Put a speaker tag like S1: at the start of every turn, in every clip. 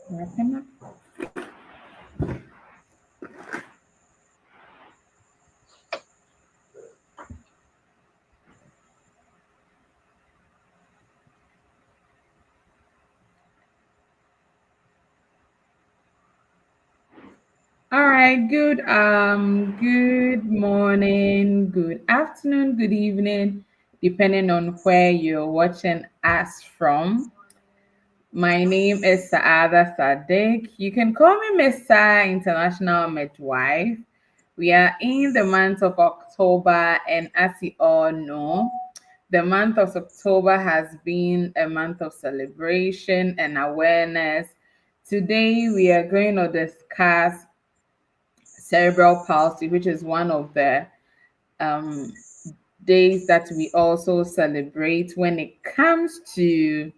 S1: Wrapping up. All right, good morning, good afternoon, good evening, depending on where you're watching us from. My name is Saada Sadiq. You can call me Mr. International Midwife. We are in the month of October, and as you all know, the month of October has been a month of celebration and awareness. Today, we are going to discuss cerebral palsy, which is one of the um, days that we also celebrate when it comes to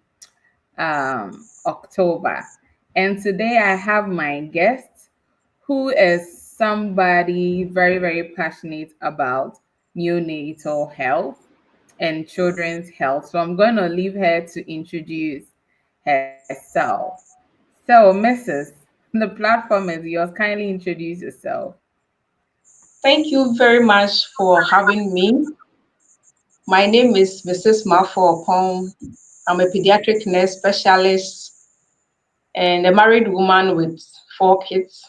S1: October. And today I have my guest who is somebody very, very passionate about neonatal health and children's health. So I'm going to leave her to introduce herself. So, Mrs., the platform is yours. Kindly introduce yourself.
S2: Thank you very much for having me. My name is Mrs. Mafo Opon. I'm a pediatric nurse specialist and a married woman with 4 kids.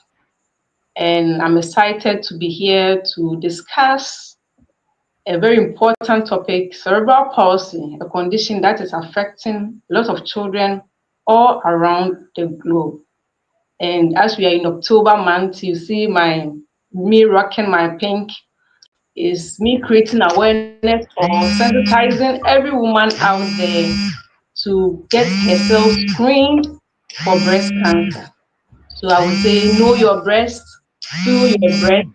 S2: And I'm excited to be here to discuss a very important topic, cerebral palsy, a condition that is affecting a lot of children all around the globe. And as we are in October month, you see me rocking my pink is me creating awareness or sensitizing every woman out there to get herself screened for breast cancer. So I would say know your breast, feel your breast,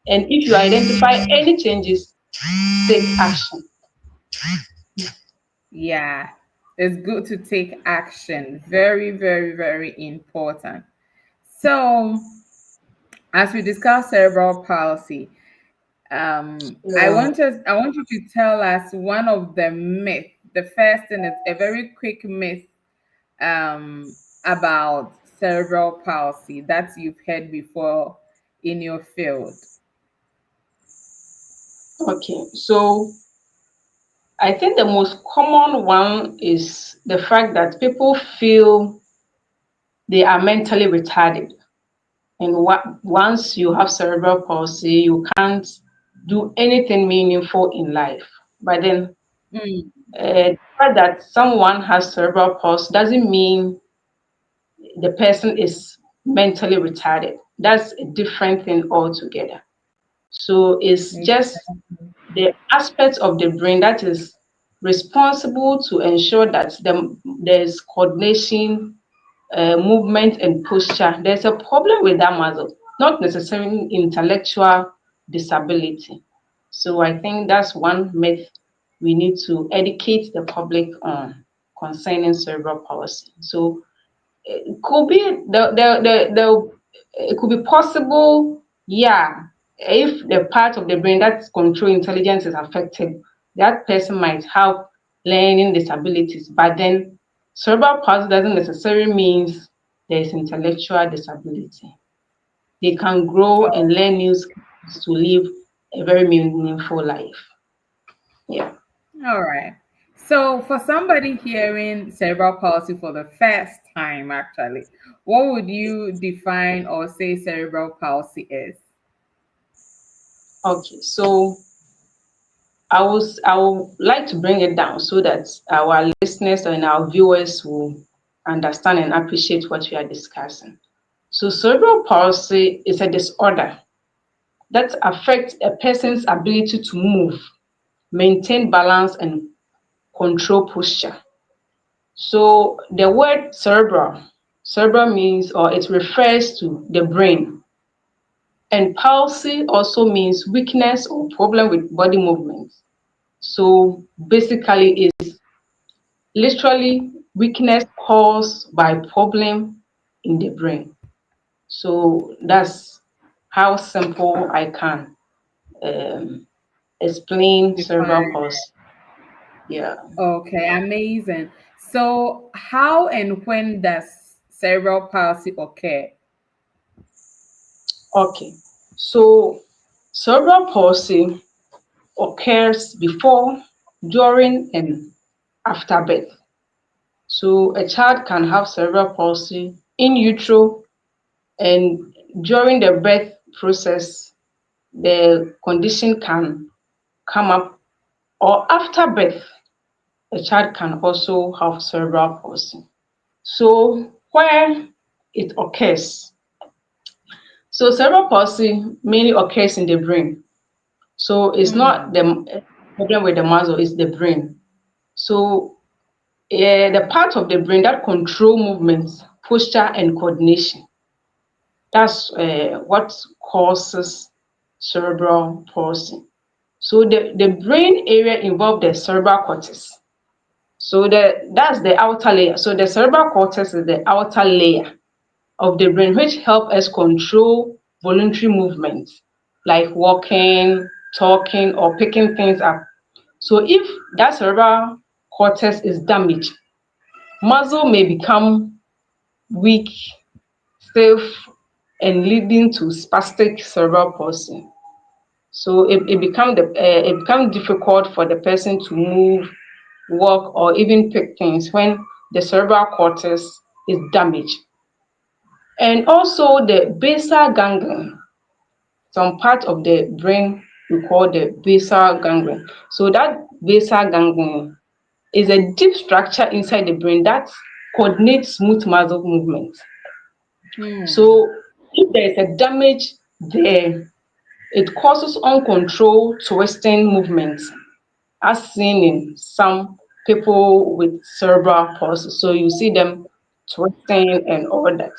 S2: and if you identify any changes, take action.
S1: Yeah, it's good to take action. Very, very, very important. So, as we discuss cerebral palsy,
S2: Yeah.
S1: I want you to tell us one of the myth. The first thing is a very quick myth about cerebral palsy that you've heard before in your field.
S2: Okay. So I think the most common one is the fact that people feel they are mentally retarded. And once you have cerebral palsy, you can't do anything meaningful in life. But then,
S1: Mm,
S2: the fact that someone has cerebral palsy doesn't mean the person is mentally retarded. That's a different thing altogether. So it's just
S1: exactly.
S2: the aspect of the brain that is responsible to ensure that there's coordination, movement, and posture. There's a problem with that muscle, not necessarily intellectual disability. So I think that's one myth we need to educate the public on concerning cerebral palsy. So it could be the it could be possible, yeah, if the part of the brain that control intelligence is affected, that person might have learning disabilities. But then cerebral palsy doesn't necessarily means there is intellectual disability. They can grow and learn new skills to live a very meaningful life. Yeah.
S1: All right. So, for somebody hearing cerebral palsy for the first time, actually, what would you define or say cerebral palsy is?
S2: Okay. So I would like to bring it down so that our listeners and our viewers will understand and appreciate what we are discussing. So cerebral palsy is a disorder that affects a person's ability to move, maintain balance, and control posture. So the word cerebral means or it refers to the brain. And palsy also means weakness or problem with body movements. So basically, it's literally weakness caused by problem in the brain. So that's how simple I can um, explain cerebral
S1: Define.
S2: palsy. Yeah.
S1: Okay, amazing. So, how and when does cerebral palsy occur?
S2: Okay. So cerebral palsy occurs before, during, and after birth. So a child can have cerebral palsy in utero, and during the birth process, the condition can come up, or after birth, a child can also have cerebral palsy. So where it occurs, so cerebral palsy mainly occurs in the brain. So it's not
S1: Hmm.
S2: the problem with the muscle, it's the brain. So the part of the brain that control movements, posture, and coordination. That's what causes cerebral palsy. So the brain area involved the cerebral cortex. So that's the outer layer. So the cerebral cortex is the outer layer of the brain, which help us control voluntary movements like walking, talking, or picking things up. So if that cerebral cortex is damaged, muscle may become weak, stiff, and leading to spastic cerebral palsy. So it becomes difficult for the person to move, walk, or even pick things when the cerebral cortex is damaged. And also the basal ganglion, some part of the brain we call the basal ganglion. So that basal ganglion is a deep structure inside the brain that coordinates smooth muscle movement.
S1: Hmm.
S2: So if there is a damage there, it causes uncontrolled twisting movements, as seen in some people with cerebral palsy. So you see them twisting and all that.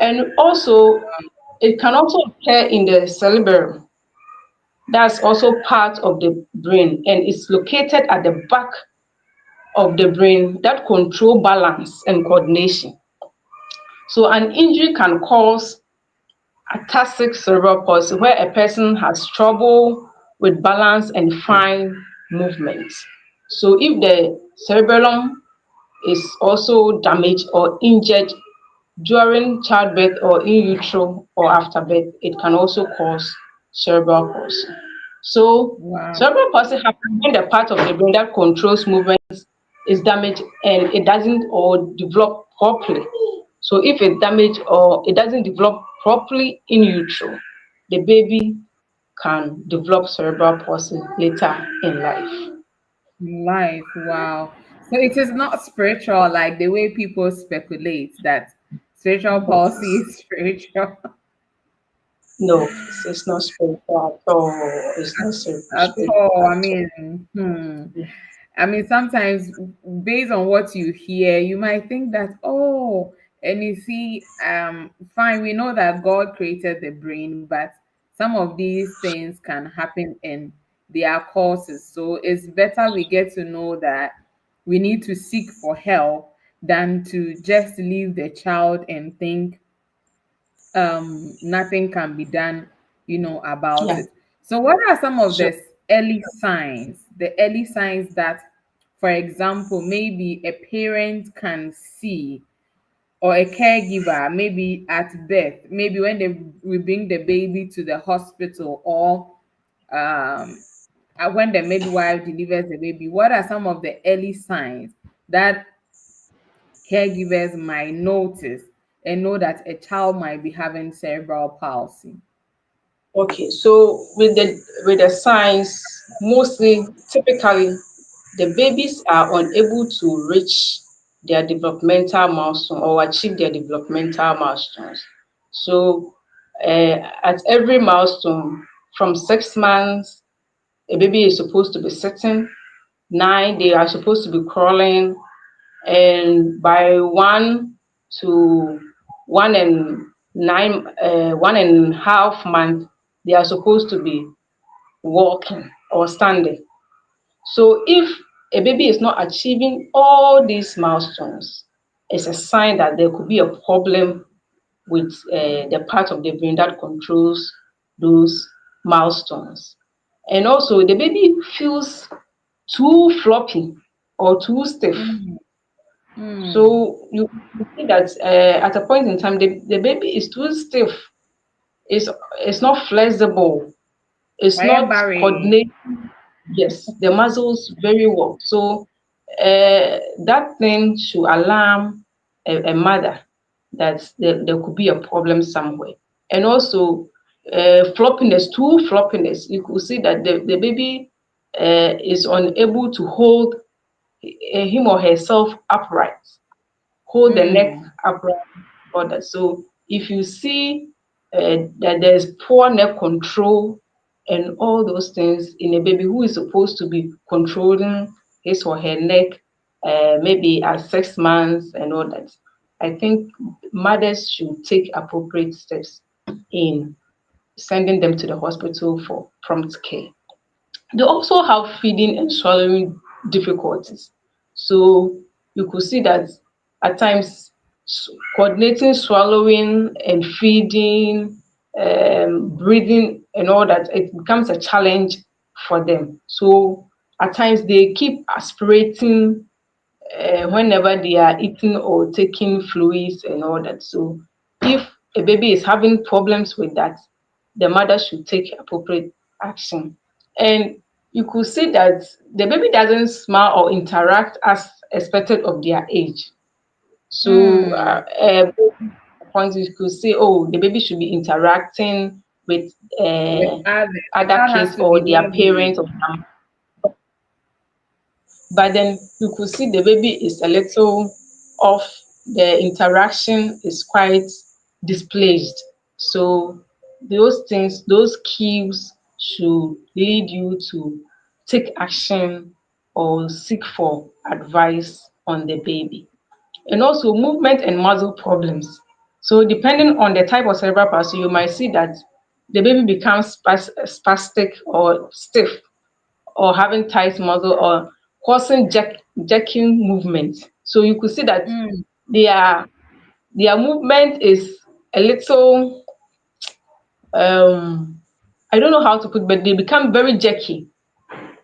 S2: And also, it can also occur in the cerebellum. That's also part of the brain, and it's located at the back of the brain that control balance and coordination. So an injury can cause ataxic cerebral palsy, where a person has trouble with balance and fine movements. So if the cerebellum is also damaged or injured during childbirth or in utero or after birth, it can also cause cerebral palsy. So
S1: Wow.
S2: cerebral palsy happens when the part of the brain that controls movement is damaged and it doesn't or develop properly. So if it's damaged or it doesn't develop properly in utero, the baby can develop cerebral palsy later in life.
S1: Life. Wow. So it is not spiritual like the way people speculate that cerebral palsy is spiritual.
S2: No, it's not spiritual at all. It's not
S1: At
S2: spiritual
S1: all. I
S2: at all.
S1: mean, I mean, sometimes based on what you hear, you might think that, oh, and you see, fine, we know that God created the brain, but some of these things can happen in their courses. So it's better we get to know that we need to seek for help than to just leave the child and think nothing can be done, about
S2: Yeah.
S1: it. So what are some of
S2: So
S1: the early signs that, for example, maybe a parent can see, or a caregiver, maybe at birth, maybe when we bring the baby to the hospital, or um when the midwife delivers the baby, what are some of the early signs that caregivers might notice and know that a child might be having cerebral palsy?
S2: okay, so with the signs, mostly typically the babies are unable to reach their developmental milestone or achieve their developmental milestones. So at every milestone, from 6 months, a baby is supposed to be sitting. 9, they are supposed to be crawling, and by 1 and 1 and a half month, they are supposed to be walking or standing. So if a baby is not achieving all these milestones, it's a sign that there could be a problem with the part of the brain that controls those milestones. And also, the baby feels too floppy or too stiff.
S1: Mm.
S2: So you see that at a point in time, the baby is too stiff. It's, it's not flexible. It's
S1: Why
S2: not
S1: Barry?
S2: coordinated. Yes, the muscles very well. So that thing should alarm a mother that there could be a problem somewhere. And also floppiness, too floppiness. You could see that the baby is unable to hold him or herself upright, hold the neck
S1: Mm.
S2: upright, all that. So if you see that there's poor neck control and all those things in a baby who is supposed to be controlling his or her neck, maybe at 6 months and all that, I think mothers should take appropriate steps in sending them to the hospital for prompt care. They also have feeding and swallowing difficulties. So you could see that at times coordinating swallowing and feeding, breathing and all that, it becomes a challenge for them. So at times they keep aspirating whenever they are eating or taking fluids and all that. So if a baby is having problems with that, the mother should take appropriate action. And you could see that the baby doesn't smile or interact as expected of their age. So
S1: Mm.
S2: point you could say, oh, the baby should be interacting with
S1: With
S2: uh,
S1: others. The
S2: other
S1: child has
S2: kids
S1: to be
S2: or their
S1: loving.
S2: parents or but then you could see the baby is a little off, the interaction is quite displaced. So those things, those cues should lead you to take action or seek for advice on the baby. And also movement and muscle problems. So depending on the type of cerebral palsy, you might see that the baby becomes spastic or stiff or having tight muscle or causing jerking movement. So you could see that
S1: Mm.
S2: their their movement is a little um I don't know how to put, but they become very jerky.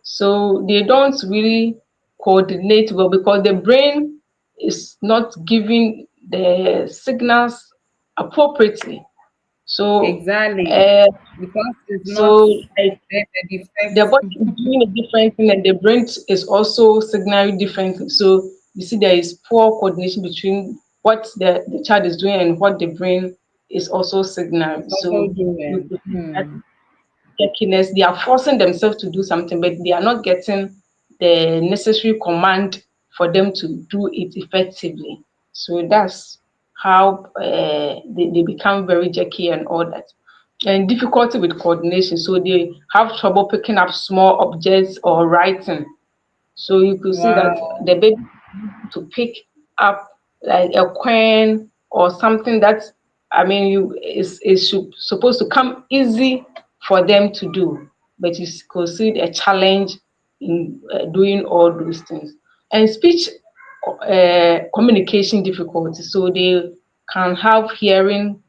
S2: So they don't really coordinate well because the brain is not giving the signals appropriately. So
S1: Exactly.
S2: uh,
S1: Because it's not
S2: so I
S1: there's a
S2: the
S1: defect.
S2: body is doing a different thing and the brain is also signaling differently. So you see there is poor coordination between what the child is doing and what the brain is also signaling.
S1: It's also
S2: So you
S1: doing.
S2: could see that
S1: Hmm.
S2: jerkiness, they are forcing themselves to do something, but they are not getting the necessary command for them to do it effectively. So that's how they become very jerky and all that. And difficulty with coordination. So they have trouble picking up small objects or writing. So you could see that
S1: Wow.
S2: the baby to pick up like a coin or something that I mean you is supposed to come easy for them to do, but you could see a challenge in doing all those things. And speech communication difficulties. So they can have hearing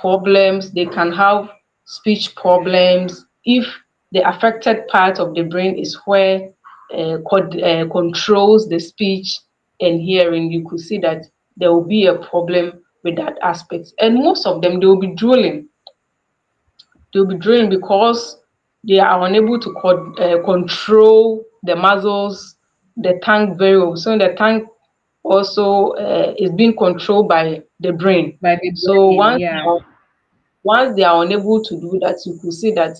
S2: problems, they can have speech problems if the affected part of the brain is where controls the speech and hearing. You could see that there will be a problem with that aspect. And most of them, they will be drooling. They'll be draining because they are unable to control the muscles, the tongue very well. So the tongue also is being controlled by the brain.
S1: By the
S2: So
S1: brain, yeah.
S2: once they are unable to do that, you could see that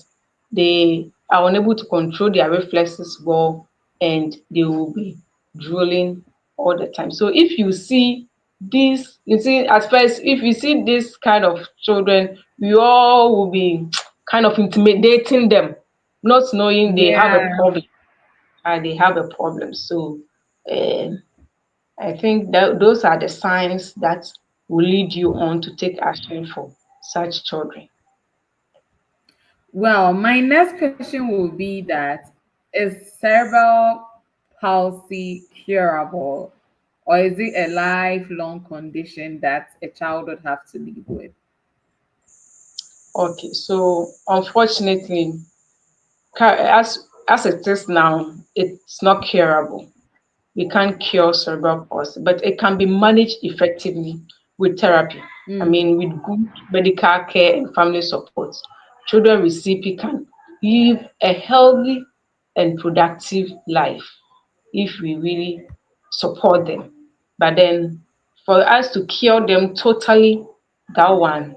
S2: they are unable to control their reflexes well and they will be drooling all the time. So if you see this, you see, at first, if you see this kind of children, we all will be kind of intimidating them, not knowing they have a
S1: Yeah.
S2: problem. They have a problem. So um I think that those are the signs that will lead you on to take action for such children.
S1: Well, my next question will be that is cerebral palsy curable, or is it a lifelong condition that a child would have to live with?
S2: Okay, so unfortunately, as it is now, it's not curable we can't cure cerebral palsy, but it can be managed effectively with therapy. I
S1: Mm.
S2: mean, with good medical care and family support, children with CP can live a healthy and productive life if we really support them. But then for us to cure them totally, that one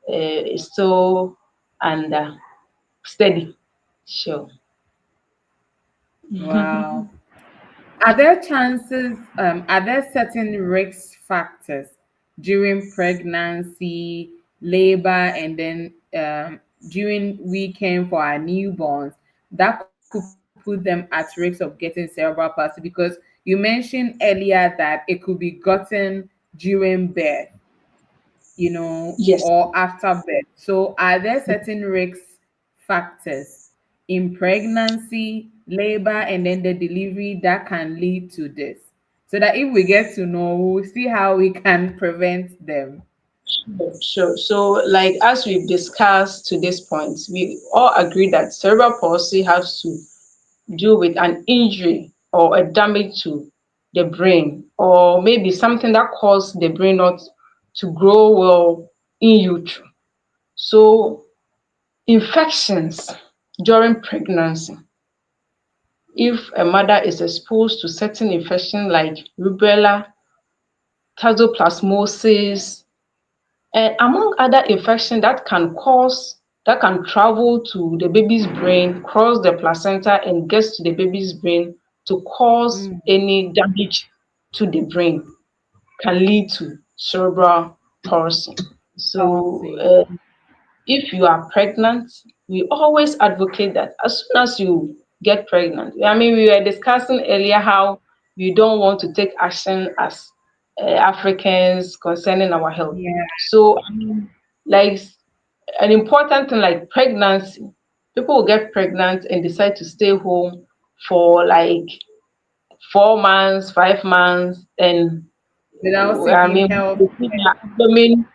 S2: is still under study. Sure.
S1: Wow. Are there chances, are there certain risk factors during pregnancy, labor, and then during weekend for our newborns that could put them at risk of getting cerebral palsy? Because you mentioned earlier that it could be gotten during birth,
S2: Yes.
S1: or after birth. So, are there certain risk factors in pregnancy, labor, and then the delivery that can lead to this? So that if we get to know, we'll see how we can prevent them.
S2: Sure, sure. So, like as we've discussed to this point, we all agree that cerebral palsy has to do with an injury or a damage to the brain, or maybe something that caused the brain not to grow well in utero. So, infections during pregnancy, if a mother is exposed to certain infection like rubella, toxoplasmosis, and among other infections that can travel to the baby's brain, cross the placenta and gets to the baby's brain to cause
S1: Mm,
S2: any damage to the brain, can lead to cerebral palsy. So
S1: palsy.
S2: if you are pregnant, we always advocate that as soon as you get pregnant. I mean, we were discussing earlier how we don't want to take action as Africans concerning our health.
S1: Yeah.
S2: So, I mean, like an important thing like pregnancy, people will get pregnant and decide to stay home for like 4 months, 5 months, and
S1: Without
S2: I
S1: seeking
S2: mean,
S1: help.
S2: they see their abdomen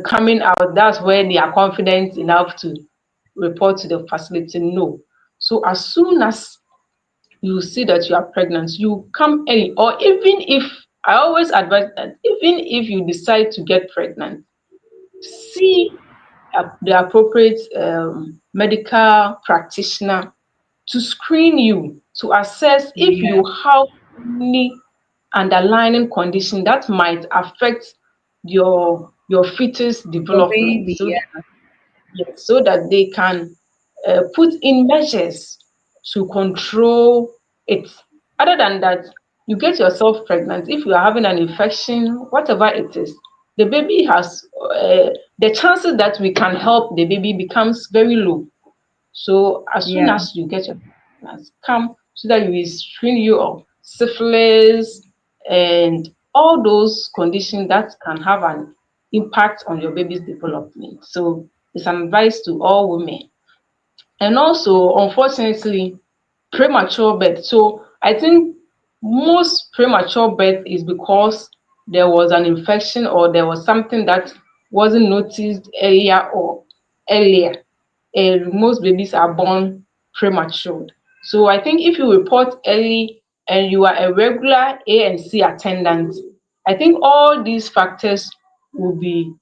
S2: coming out. That's where they are confident enough to report to the facility. No. So as soon as you see that you are pregnant, you come early. Or even if I always advise that even if you decide to get pregnant, see the appropriate medical practitioner to screen you to assess if
S1: Yeah.
S2: you have any underlying condition that might affect your fetus
S1: Your
S2: development,
S1: baby.
S2: so that,
S1: Yeah.
S2: yes, so that they can put in measures to control it. Other than that, you get yourself pregnant. If you are having an infection, whatever it is, the baby has the chances that we can help the baby becomes very low. So as soon
S1: Yeah.
S2: as you get your pregnancy, come so that we will screen you of syphilis and all those conditions that can have an impact on your baby's development. So it's an advice to all women. And also, unfortunately, premature birth. So I think most premature birth is because there was an infection or there was something that wasn't noticed earlier, and most babies are born premature. So I think if you report early and you are a regular A and C attendant, I think all these factors will be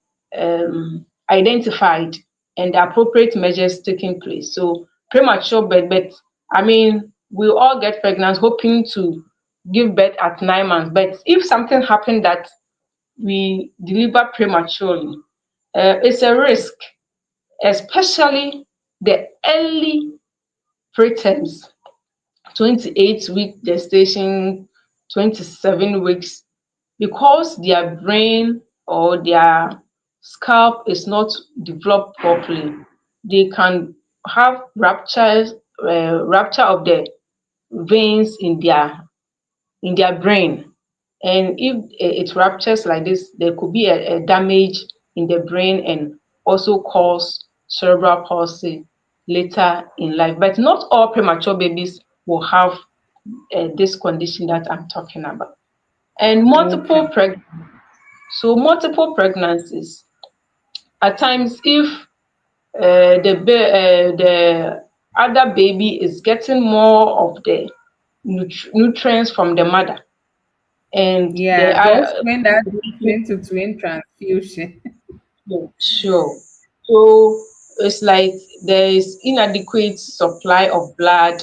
S2: identified and the appropriate measures taking place. So premature birth, but I mean, we all get pregnant hoping to give birth at 9 months. But if something happened that we deliver prematurely, it's a risk, especially the early preterms, 28-week gestation, 27 weeks, because their brain or their scalp is not developed properly. They can have rupture of the veins in their brain. And if it ruptures like this, there could be a damage in the brain and also cause cerebral palsy later in life. But not all premature babies will have this condition that I'm talking about. And
S1: Okay.
S2: multiple pregnancies. At times, if the other baby is getting more of the nutrients from the mother. And there
S1: Yeah, to
S2: are
S1: explain that twin to twin transfusion.
S2: sure. So it's like there is inadequate supply of blood,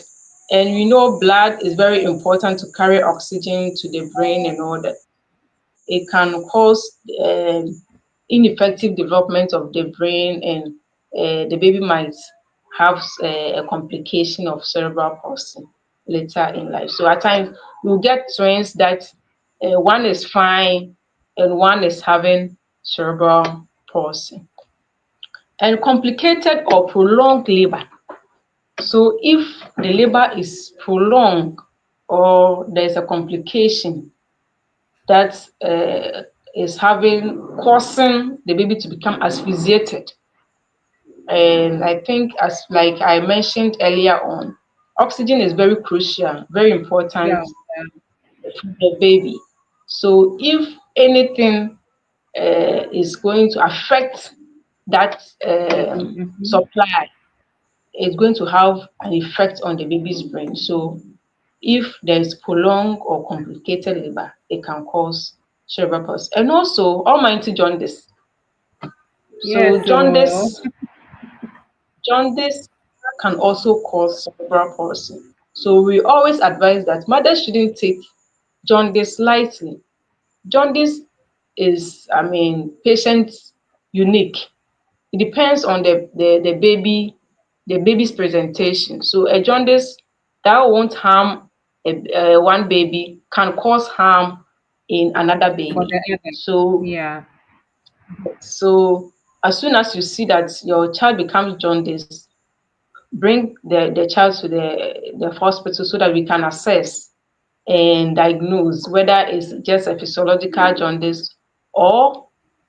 S2: and we know blood is very important to carry oxygen to the brain and all that. It can cause ineffective development of the brain, and the baby might have a complication of cerebral palsy later in life. So at times you get twins that one is fine and one is having cerebral palsy. And complicated or prolonged labor. So if the labor is prolonged or there's a complication that is having causing the baby to become asphyxiated, and I think as like I mentioned earlier on, oxygen is very crucial, very important
S1: Yeah.
S2: for the baby. So if anything is going to affect that
S1: Mm-hmm.
S2: supply, it's going to have an effect on the baby's brain. So if there is prolonged or complicated labor, it can cause cerebral palsy. And also almighty jaundice. So
S1: Yes, so
S2: jaundice can also cause cerebral palsy. So we always advise that mothers shouldn't take jaundice lightly. Jaundice is, I mean, patient unique. It depends on the baby's presentation. So a jaundice that won't harm one baby can cause harm in another
S1: for
S2: baby.
S1: the other.
S2: So
S1: Yeah.
S2: so as soon as you see that your child becomes jaundice, bring the child to the hospital so that we can assess and diagnose whether it's just a physiological jaundice or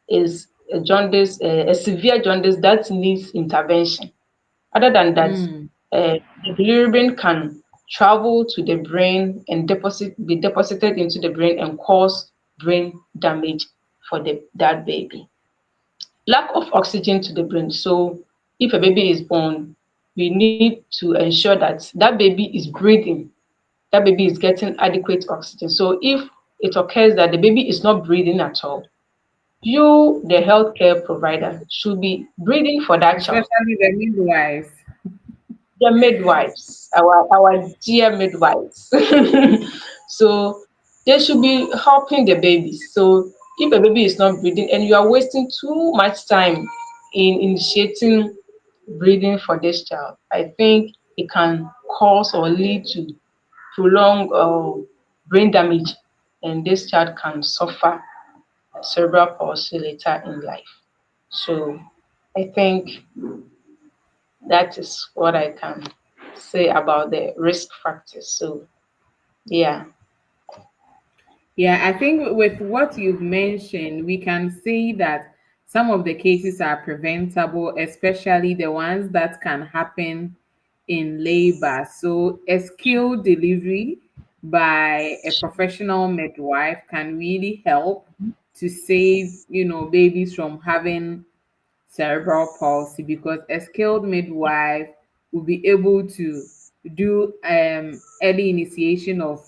S2: is a jaundice, a severe jaundice that needs intervention. Other than that,
S1: Mm.
S2: the bilirubin can travel to the brain and be deposited into the brain and cause brain damage for that baby. Lack of oxygen to the brain. So if a baby is born, we need to ensure that that baby is breathing, that baby is getting adequate oxygen. So if it occurs that the baby is not breathing at all, you, the healthcare provider, should be breathing for that child.
S1: Especially the midwives.
S2: The midwives, our dear midwives. So they should be helping the babies. So if a baby is not breathing and you are wasting too much time in initiating breathing for this child, I think it can cause or lead to prolonged brain damage, and this child can suffer cerebral palsy later in life. So I think that is what I can say about the risk factors. So yeah,
S1: Yeah, I think with what you've mentioned, we can say that some of the cases are preventable, especially the ones that can happen in labor. So, a skilled delivery by a professional midwife can really help to save, babies from having cerebral palsy, because a skilled midwife will be able to do early initiation of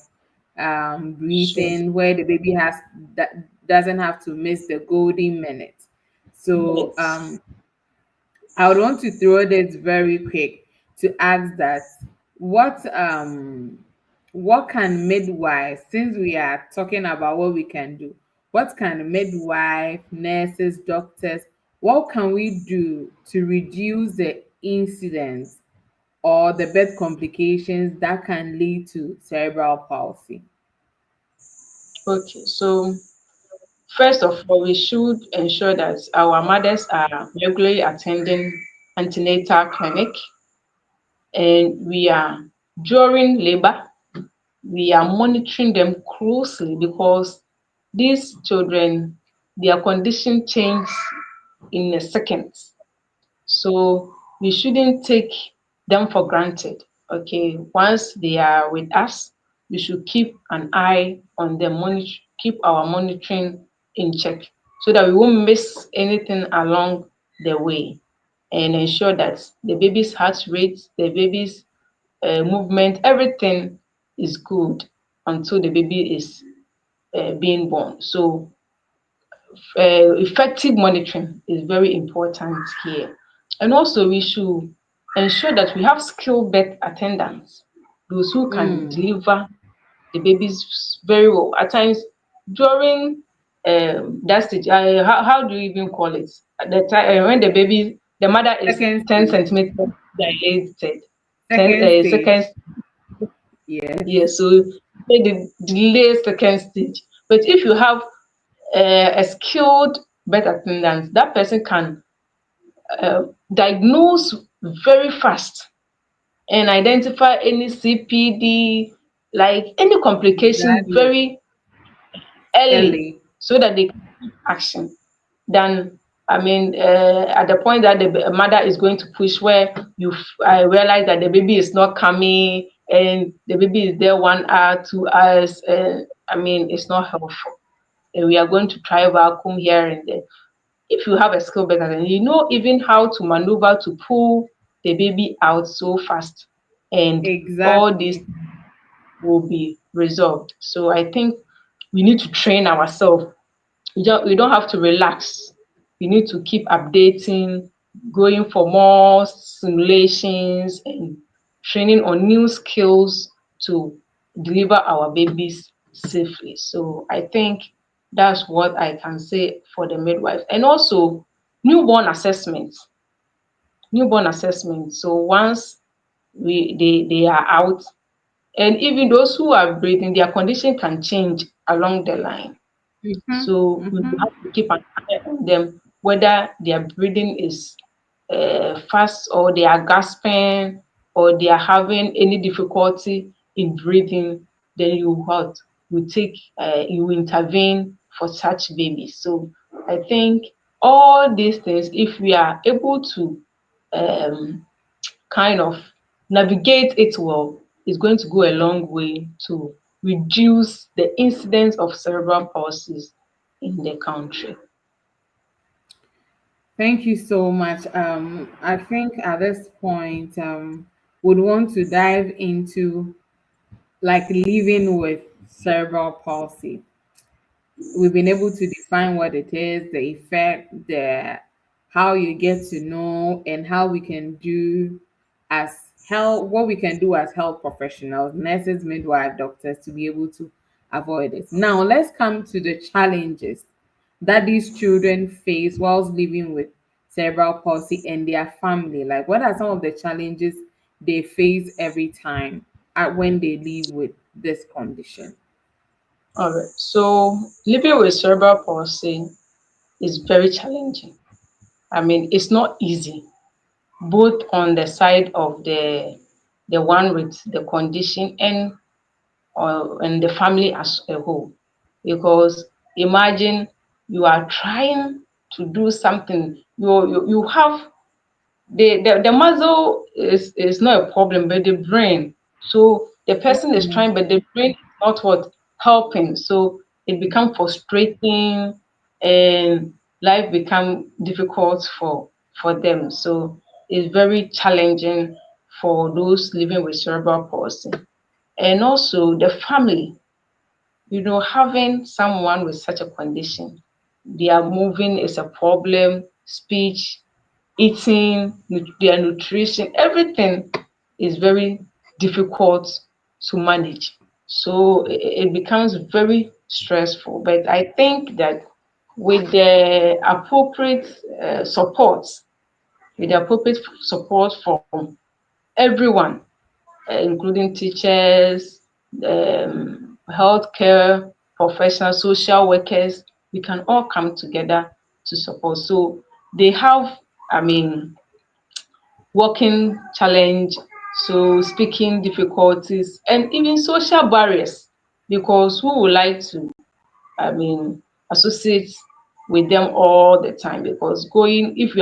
S2: sure.
S1: breathing where the baby that doesn't have to miss the golden minute. So
S2: Minutes.
S1: I would want to throw this very quick to ask that what um what can midwives, since we are talking about what we can do, what can midwife, nurses, doctors, what can we do to reduce the incidence or the birth complications that can lead to cerebral palsy?
S2: Okay, so first of all, we should ensure that our mothers are regularly attending antenatal clinic, and we are during labor, we are monitoring them closely because these children, their condition change in a second. So we shouldn't take them for granted. Okay, once they are with us, we should keep an eye on them, keep our monitoring in check so that we won't miss anything along the way, and ensure that the baby's heart rate, the baby's movement, everything is good until the baby is being born. So effective monitoring is very important here. And also, we should ensure that we have skilled birth attendants, those who can
S1: Mm.
S2: deliver the babies very well. At times, during that stage, how do you even call it? At the time when the baby, the mother is
S1: Second
S2: 10
S1: stage.
S2: centimeters dilated,
S1: Second stage.
S2: second,
S1: Yes.
S2: yeah, so the delay second stage. But if you have a skilled birth attendant, that person can diagnose very fast and identify any CPD, like any complication
S1: Exactly.
S2: very early
S1: Early.
S2: so that they can take action than at the point that the mother is going to push where you realize that the baby is not coming and the baby is there 1 hour 2 hours. It's not helpful, and we are going to try vacuum here and there. If you have a skill better than you know even how to maneuver to pull the baby out so fast, and all these
S1: Exactly.
S2: will be resolved. So I think we need to train ourselves. We don't have to relax. We need to keep updating, going for more simulations and training on new skills to deliver our babies safely. So I think that's what I can say for the midwife. And also newborn assessment. Newborn assessment. So once they are out, and even those who are breathing, their condition can change along the line.
S1: Mm-hmm.
S2: So we
S1: Mm-hmm.
S2: have to keep an eye on them, whether their breathing is fast or they are gasping or they are having any difficulty in breathing. Then you intervene for such babies. So I think all these things, if we are able to um, kind of navigate it well, is going to go a long way to reduce the incidence of cerebral palsy in the country.
S1: Thank you so much. I think at this point, would want to dive into like living with cerebral palsy. We've been able to define what it is, the effect, the how you get to know, and how we can do as health, what we can do as health professionals, nurses, midwife, doctors, to be able to avoid it. Now, let's come to the challenges that these children face whilst living with cerebral palsy and their family. Like, what are some of the challenges they face every time when they live with this condition?
S2: All right. So living with cerebral palsy is very challenging. It's not easy, both on the side of the one with the condition and the family as a whole. Because imagine you are trying to do something, you have the muscle is not a problem, but the brain. So the person is trying, but the brain is not what helping. So it becomes frustrating, and life become difficult for them. So it's very challenging for those living with cerebral palsy. And also the family, having someone with such a condition, their moving is a problem, speech, eating, their nutrition, everything is very difficult to manage. So it becomes very stressful. But I think that with the appropriate support, from everyone, including teachers, healthcare professionals, social workers, we can all come together to support. So they have, I mean, walking challenge, so speaking difficulties, and even social barriers, because who would like to, associate with them all the time? Because if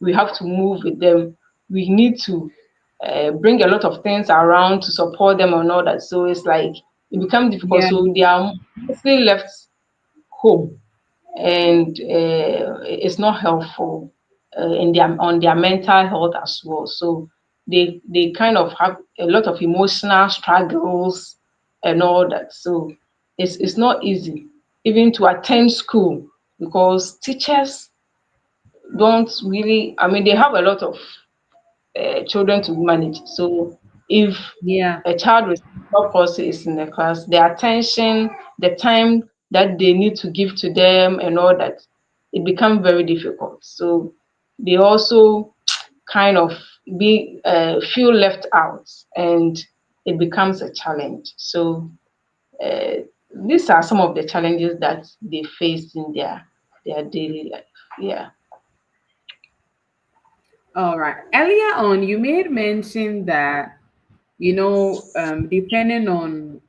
S2: we have to move with them, we need to bring a lot of things around to support them and all that. So it's like it becomes difficult.
S1: Yeah.
S2: So they are mostly left home, and it's not helpful in their on their mental health as well. So they kind of have a lot of emotional struggles, and all that. So it's not easy even to attend school because teachers don't really, I mean, they have a lot of children to manage. So if
S1: Yeah.
S2: a child with cerebral palsy is in the class, the attention, the time that they need to give to them and all that, it becomes very difficult. So they also kind of be feel left out, and it becomes a challenge. So uh, these are some of the challenges that they face in their daily life. Yeah.
S1: All right. Earlier on, you made mention that, depending on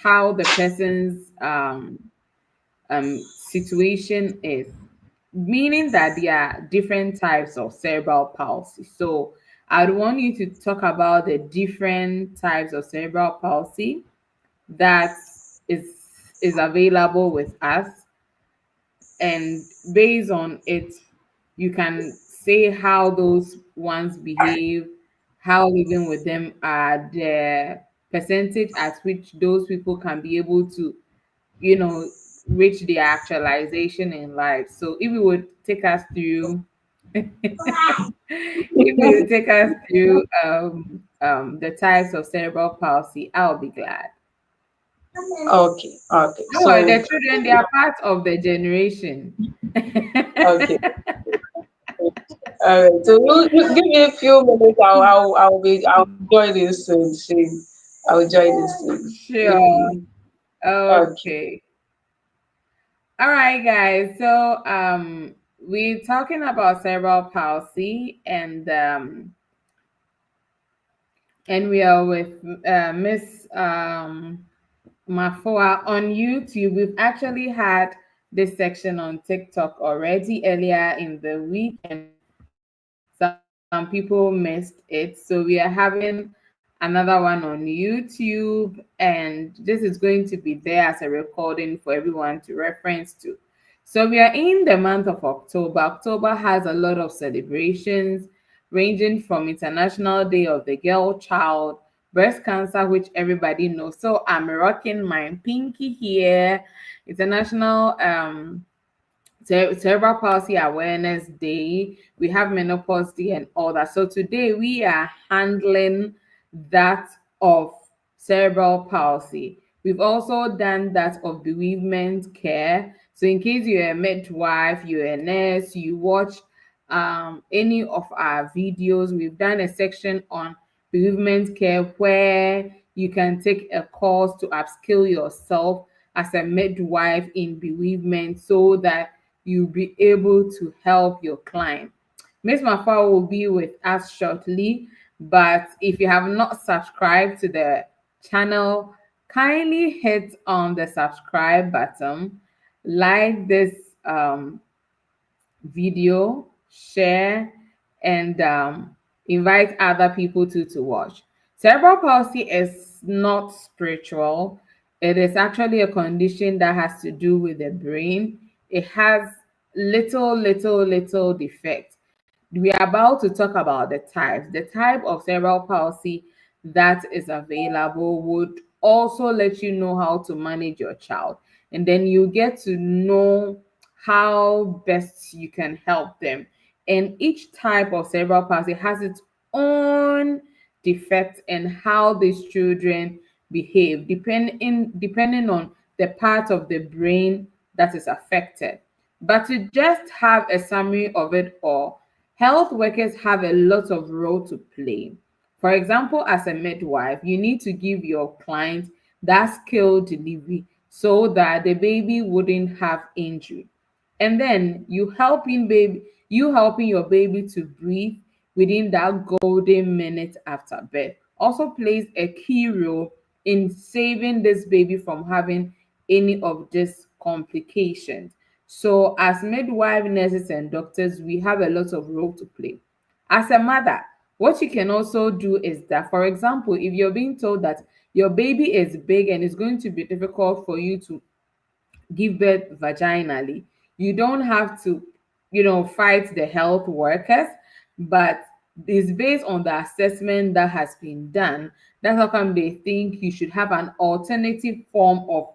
S1: how the person's situation is, meaning that there are different types of cerebral palsy. So I'd want you to talk about the different types of cerebral palsy that is available with us, and based on it you can say how those ones behave, how living with them are, the percentage at which those people can be able to, you know reach their actualization in life. So if you would take us through if you would take us through the types of cerebral palsy, I'll be glad.
S2: Okay, okay.
S1: Don't worry,
S2: So
S1: the children, they are part of the generation.
S2: okay. All right. So you give me a few minutes. I'll join this soon. See, I'll join this soon.
S1: Sure.
S2: Okay.
S1: Okay. All right, guys. So we're talking about cerebral palsy, and we are with Miss Mafua on YouTube. We've actually had this section on TikTok already earlier in the week, and some people missed it. So we are having another one on YouTube, and this is going to be there as a recording for everyone to reference to. So we are in the month of October. October has a lot of celebrations ranging from International Day of the Girl Child, breast cancer, which everybody knows. So I'm rocking my pinky here. International Cerebral Palsy Awareness Day. We have Menopause Day and all that. So today we are handling that of cerebral palsy. We've also done that of bereavement care. So in case you're a midwife, you're a nurse, you watch any of our videos, we've done a section on bereavement care where you can take a course to upskill yourself as a midwife in bereavement so that you'll be able to help your client. Miss Mafa will be with us shortly, but if you have not subscribed to the channel, kindly hit on the subscribe button, like this video, share, and invite other people to watch. Cerebral palsy is not spiritual. It is actually a condition that has to do with the brain. It has little defects. We are about to talk about the types. The type of cerebral palsy that is available would also let you know how to manage your child. And then you get to know how best you can help them. And each type of cerebral palsy has its own defect and how these children behave, depending on the part of the brain that is affected. But to just have a summary of it all, health workers have a lot of role to play. For example, as a midwife, you need to give your client that skilled delivery so that the baby wouldn't have injury. And then you helping your baby to breathe within that golden minute after birth also plays a key role in saving this baby from having any of these complications. So as midwife, nurses, and doctors, we have a lot of role to play. As a mother, what you can also do is that, for example, if you're being told that your baby is big and it's going to be difficult for you to give birth vaginally, you don't have to, fight the health workers, but is based on the assessment that has been done. That's how come they think you should have an alternative form of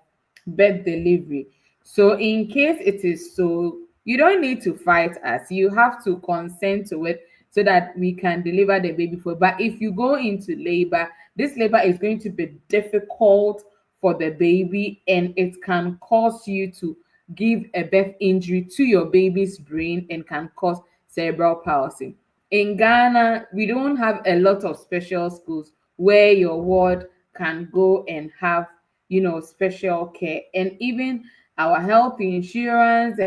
S1: birth delivery. So in case it is so, you don't need to fight us. You have to consent to it so that we can deliver the baby for. But if you go into labor, this labor is going to be difficult for the baby, and it can cause you to give a birth injury to your baby's brain and can cause cerebral palsy. In Ghana, we don't have a lot of special schools where your ward can go and have, special care. And even our health insurance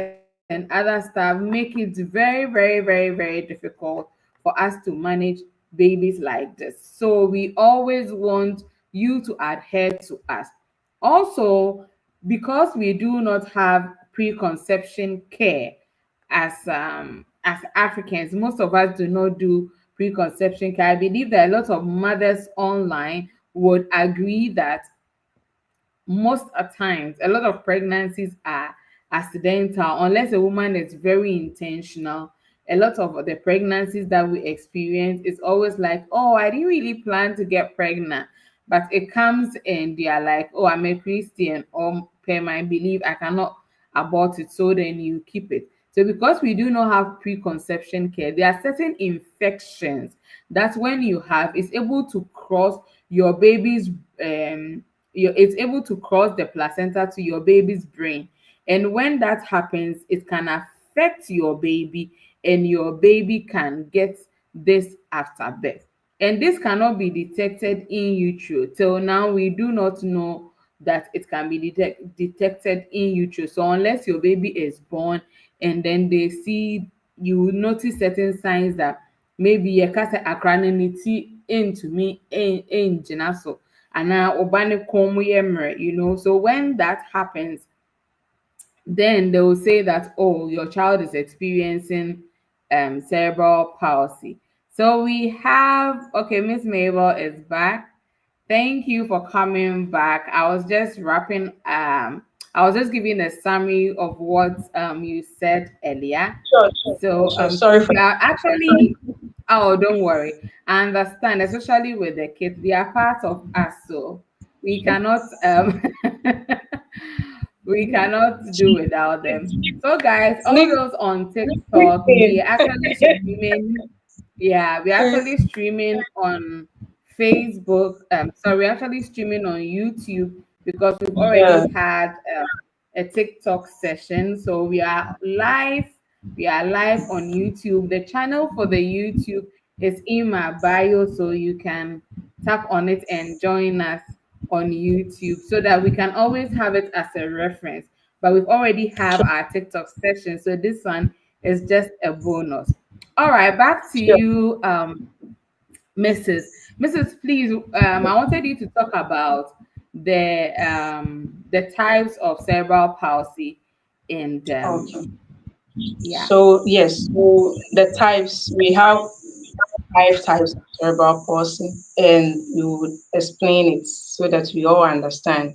S1: and other stuff make it very, very, very, very difficult for us to manage babies like this. So we always want you to adhere to us. Also, because we do not have preconception care as Africans, most of us do not do preconception care. I believe that a lot of mothers online would agree that most at times a lot of pregnancies are accidental unless a woman is very intentional. A lot of the pregnancies that we experience is always like, oh, I didn't really plan to get pregnant, but it comes and they are like, oh, I'm a Christian, or per my belief I cannot abort it, so then you keep it. So because we do not have preconception care, there are certain infections that when you have, it's able to cross your baby's it's able to cross the placenta to your baby's brain. And when that happens, it can affect your baby, and your baby can get this after birth. And this cannot be detected in utero. Till now, we do not know that it can be detected in utero. So unless your baby is born and then they see, you will notice certain signs that maybe yɛka sɛ akwadaa no ne ti ntumi ngyina so, anaa ɔba ne kɔn mu yɛ mmerɛ, So when that happens, then they will say that, oh, your child is experiencing cerebral palsy. So we have, okay, Miss Mabel is back. Thank you for coming back. I was just giving a summary of what you said earlier.
S2: Sure, sure,
S1: So
S2: sure. Sorry for
S1: we are actually, oh, don't worry. I understand, especially with the kids, they are part of us, so we cannot we cannot do without them. So guys, all
S2: sneak
S1: those on
S2: sneak
S1: TikTok, we
S2: in.
S1: actually streaming. Yeah, we're actually streaming on Facebook. Sorry, we're actually streaming on YouTube because we've already
S2: Yeah,
S1: had a TikTok session. So we are live. We are live on YouTube. The channel for the YouTube is in my bio, so you can tap on it and join us on YouTube so that we can always have it as a reference. But we've already have
S2: sure,
S1: our TikTok session, so this one is just a bonus. All right, back to
S2: sure.
S1: you, Mrs. Mrs. Please, I wanted you to talk about the types of cerebral palsy, and
S2: Okay.
S1: yeah.
S2: So yes, so the types we have 5 types of cerebral palsy, and we would explain it so that we all understand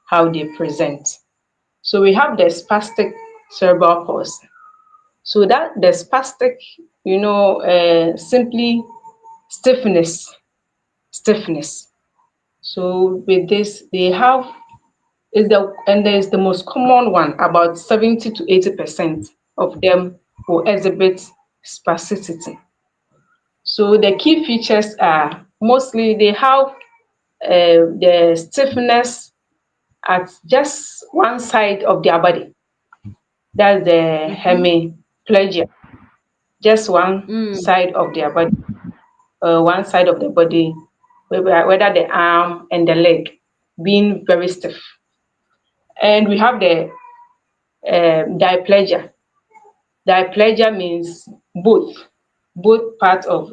S2: how they present. So we have the spastic cerebral palsy. So that the spastic, simply stiffness, stiffness. So with this, they have is the and there is the most common one. About 70 to 80% of them will exhibit spasticity. So the key features are mostly they have the stiffness at just one side of their body. That's the
S1: Mm-hmm.
S2: hemiplegia, just one
S1: Mm,
S2: side of their body, one side of the body, whether the arm and the leg being very stiff. And we have the diplegia. Diplegia means both parts of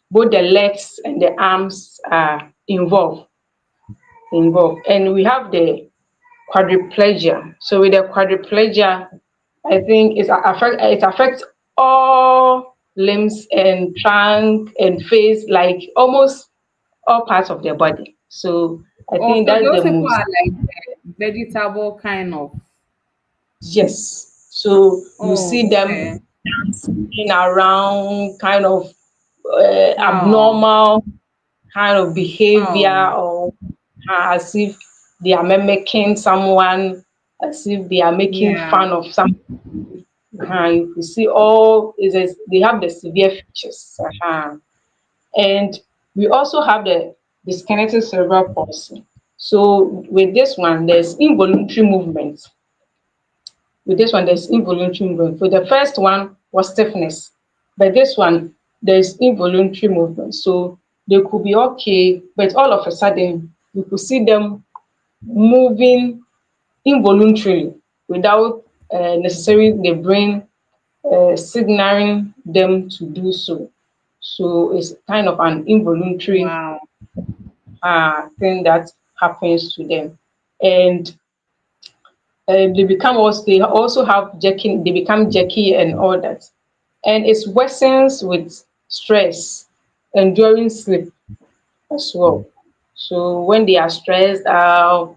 S2: both the legs and the arms are involved. And we have the quadriplegia. So with the quadriplegia, I think it affects all limbs and trunk and face, like almost all parts of their body. So I
S1: oh,
S2: think
S1: so
S2: that's
S1: those
S2: the
S1: people
S2: most.
S1: are like the vegetable kind of.
S2: Yes. So you
S1: Oh,
S2: see
S1: okay.
S2: them dancing around, kind of
S1: Oh,
S2: abnormal kind of behavior,
S1: oh,
S2: or as if they are mimicking someone, as if they are making
S1: yeah.
S2: fun of some. You see all is they have the severe features. And we also have the disconnected cerebral palsy. So with this one, there's involuntary movement. With this one, there's involuntary movement. For the first one was stiffness, but this one there's involuntary movement. So they could be okay, but all of a sudden you could see them moving involuntarily without necessarily the brain signaling them to do so. So it's kind of an involuntary
S1: Wow.
S2: thing that happens to them. And they also have jerking, they become jerky and all that. And it worsens with stress and during sleep as well. So when they are stressed out,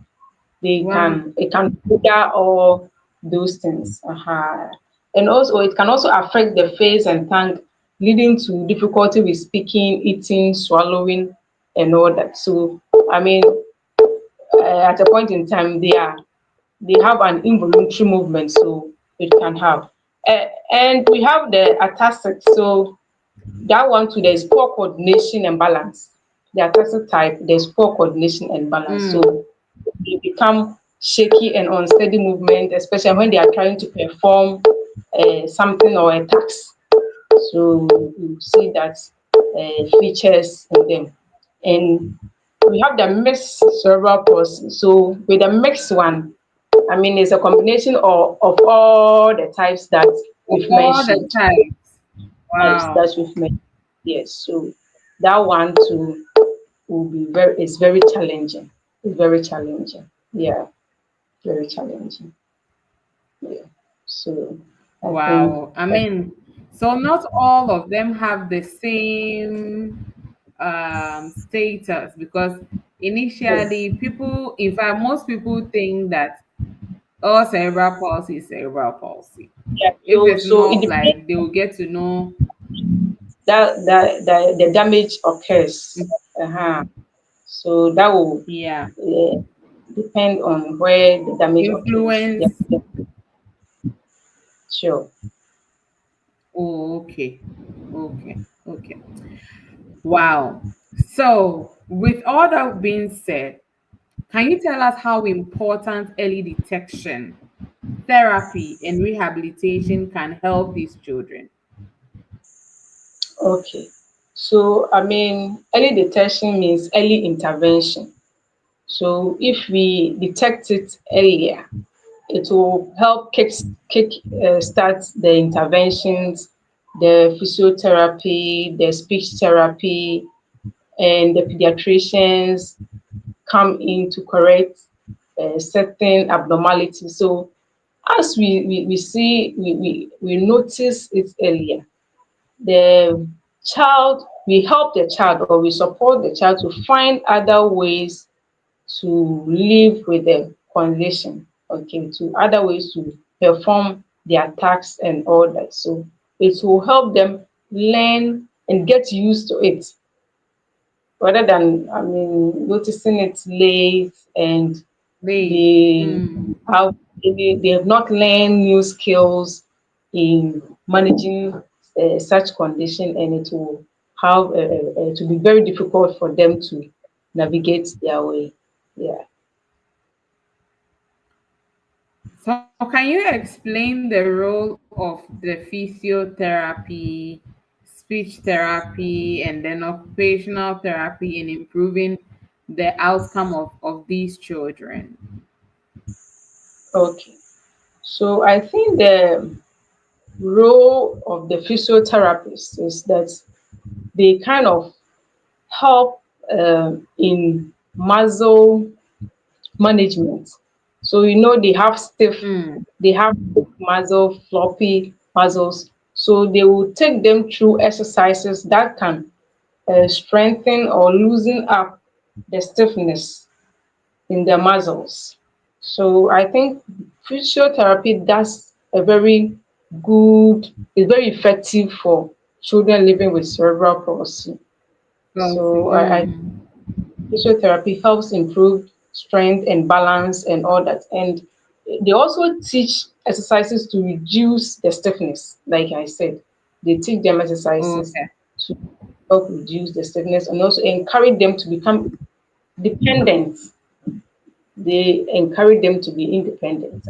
S2: they
S1: Wow.
S2: can it can trigger all those things. And also it can also affect the face and tongue, leading to difficulty with speaking, eating, swallowing, and all that. So I mean, at a point in time, they have an involuntary movement, so it can have. And we have the ataxic. So that one too, there's poor coordination and balance. The ataxic type, there's poor coordination and balance.
S1: Mm.
S2: So they become shaky and unsteady movement, especially when they are trying to perform something or a task. So you see that features in them. And we have the mixed cerebral palsy. So with the mixed one, I mean, it's a combination of all the types that
S1: Of
S2: we've
S1: all the
S2: mentioned.
S1: types.
S2: Types
S1: Wow.
S2: that we've mentioned. Yes. So that one too will be is very challenging. It's very challenging. Yeah, very challenging. Yeah. So I think
S1: Wow. I
S2: that
S1: mean, so not all of them have the same status because
S2: yes.
S1: initially people, in fact, most people think that all cerebral palsy is cerebral palsy.
S2: Yeah.
S1: If it's
S2: So it
S1: not,
S2: depends.
S1: like they will get to know.
S2: That the damage occurs.
S1: Mm,
S2: Uh-huh. So that will
S1: yeah,
S2: uh, depend on where the damage occurs. Yeah,
S1: influence.
S2: yeah, sure.
S1: Oh, okay, okay, okay. Wow. So, with all that being said, can you tell us how important early detection, therapy, and rehabilitation can help these children?
S2: Okay. So I mean, early detection means early intervention. So if we detect it earlier, it will help kick start the interventions, the physiotherapy, the speech therapy, and the pediatricians come in to correct certain abnormalities. So as we see, we notice it earlier. The child, we help the child or we support the child to find other ways to live with the condition, okay, to other ways to perform their tasks and all that. So it will help them learn and get used to it rather than, I mean, noticing it late and
S1: They,
S2: they
S1: mm,
S2: have they have not learned new skills in managing such condition, and it will have to be very difficult for them to navigate their way. Yeah.
S1: so, can you explain the role of the physiotherapy, speech therapy, and then occupational therapy in improving the outcome of these children?
S2: Okay. So I think the role of the physiotherapist is that they kind of help in muscle management. So
S1: Mm,
S2: they have stiff muscle, floppy muscles. So they will take them through exercises that can strengthen or loosen up the stiffness in the muscles. So I think physiotherapy does a very good, is very effective for children living with cerebral palsy.
S1: Healthy.
S2: So I physiotherapy helps improve strength and balance and all that. And they also teach exercises to reduce the stiffness. Like I said, they teach them exercises
S1: Okay.
S2: to help reduce the stiffness and also encourage them to become dependent. They encourage them to be independent.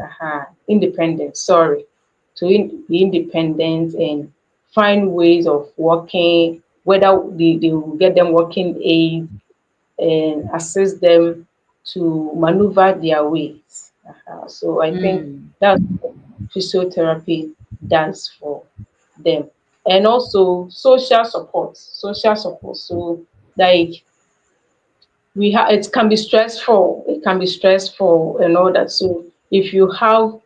S2: Independent, sorry. To be independent and find ways of working, whether they will get them working aids and assist them to maneuver their weight. So I think
S1: Mm.
S2: that's what physiotherapy does for them. And also social support. Social support. So like it can be stressful. It can be stressful and all that. So if you have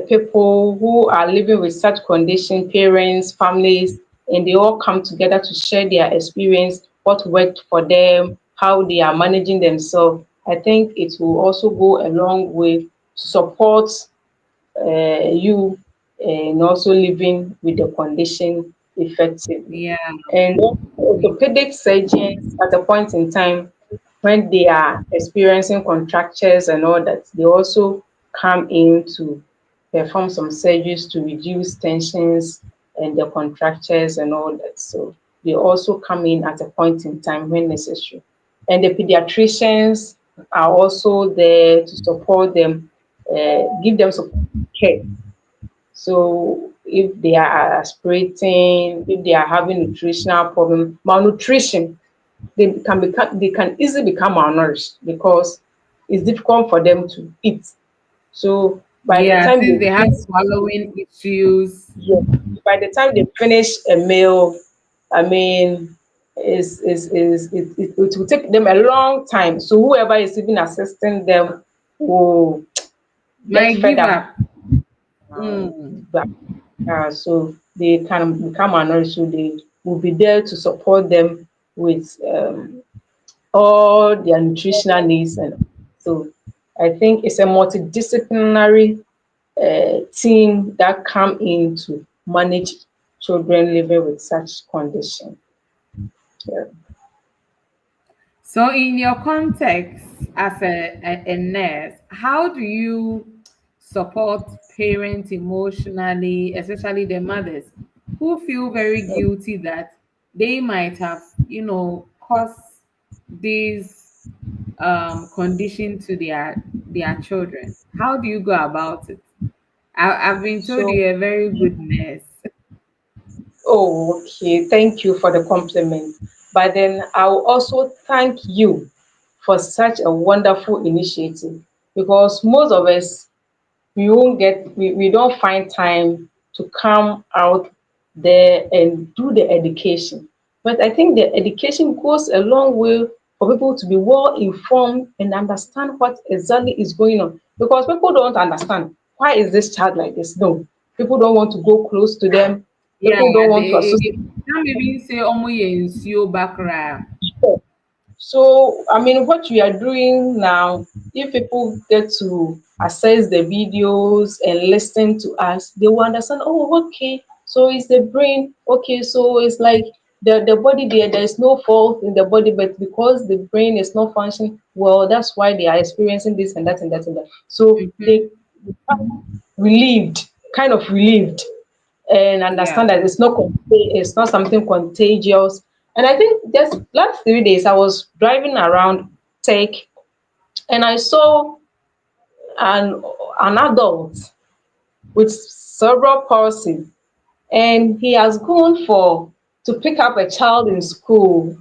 S2: people who are living with such condition, parents, families, and they all come together to share their experience, what worked for them, how they are managing themselves. I think it will also go a long way to support you and also living with the condition effectively.
S1: Yeah.
S2: And orthopedic surgeons at a point in time when they are experiencing contractures and all that, they also come in to perform some surgeries to reduce tensions and the contractures and all that. So they also come in at a point in time when necessary. And the pediatricians are also there to support them, give them support care. So if they are aspirating, if they are having nutritional problem, malnutrition, they can easily become malnourished because it's difficult for them to eat. So by the
S1: Yeah,
S2: time
S1: since
S2: they
S1: they have
S2: finish,
S1: swallowing issues.
S2: yeah, by the time they finish a meal, I mean, it will take them a long time. So whoever is even assisting them will get
S1: Might
S2: fed
S1: give
S2: up.
S1: up.
S2: Um,
S1: Mm.
S2: but, so they can become malnourished. So they will be there to support them with all their nutritional needs. And so I think it's a multidisciplinary team that come in to manage children living with such condition. Yeah.
S1: So, in your context as a nurse, how do you support parents emotionally, especially the mothers who feel very guilty that they might have, caused this condition to their children? How do you go about it? I've been told
S2: So,
S1: you're a very good nurse.
S2: oh, okay. Thank you for the compliment. But then I'll also thank you for such a wonderful initiative because most of us we don't find time to come out there and do the education. But I think the education goes a long way for people to be well informed and understand what exactly is going on. Because people don't understand why is this child like this? No, people don't want to go close to them.
S1: Yeah,
S2: People don't want to
S1: they
S2: associate.
S1: can't even say omo yensuo bakra.
S2: So, I mean, what we are doing now, if people get to access the videos and listen to us, they will understand, oh, okay, so it's the brain. Okay, so it's like the body there is no fault in the body, but because the brain is not functioning well, that's why they are experiencing this and that and that and that. So they become relieved, kind of relieved and
S1: Yeah.
S2: understand that it's not something contagious. And I think just last 3 days I was driving around Tech and I saw an an adult with cerebral palsy and he has gone for to pick up a child in school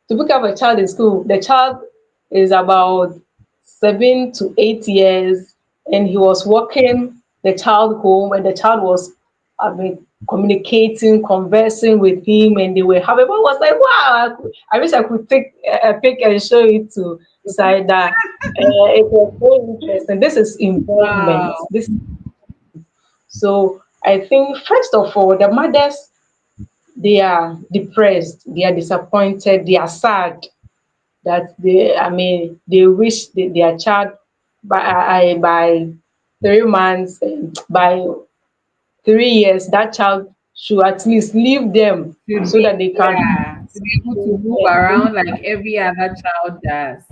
S2: to pick up a child in school. The child is about 7 to 8 years, and he was walking the child home, and the child was, I mean, communicating, conversing with him, and they were having. I was like, wow! I wish I could take a pic and show it to Saida. It was very interesting. This is involvement.
S1: Wow.
S2: This so I think first of all, the mothers they are depressed, they are disappointed, they are sad that I mean they wish their child by 3 months by 3 years that child should at least leave them
S1: Should
S2: so that
S1: be,
S2: they can
S1: yeah, to be able to move around like every other child does.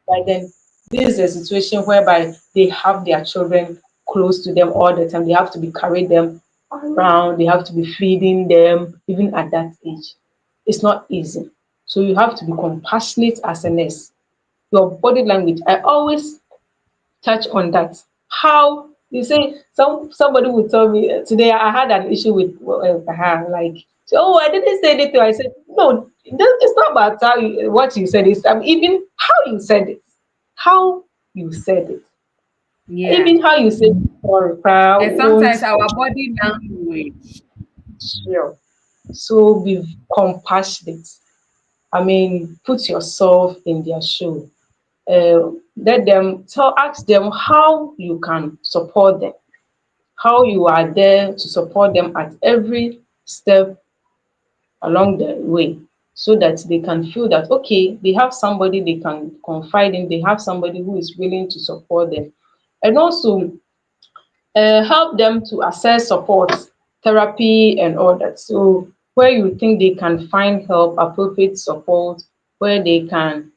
S2: by then. This is a situation whereby they have their children close to them all the time. They have to be carrying them around, they have to be feeding them even at that age. It's not easy. So you have to be compassionate as a nurse. Your body language, I always touch on that. How you say somebody would tell me today I had an issue with her, like, oh, I didn't say anything. I said no, it's not about what you said. It's even how you said it, how you said it,
S1: Yeah.
S2: even how you said it or
S1: And
S2: won't
S1: sometimes our body language.
S2: chill. So be compassionate. I mean, put yourself in their shoe. Let them ask them how you can support them, how you are there to support them at every step along the way, so that they can feel that okay, they have somebody they can confide in, they have somebody who is willing to support them. And also help them to access support, therapy, and all that. So, where you think they can find help, appropriate support, where they can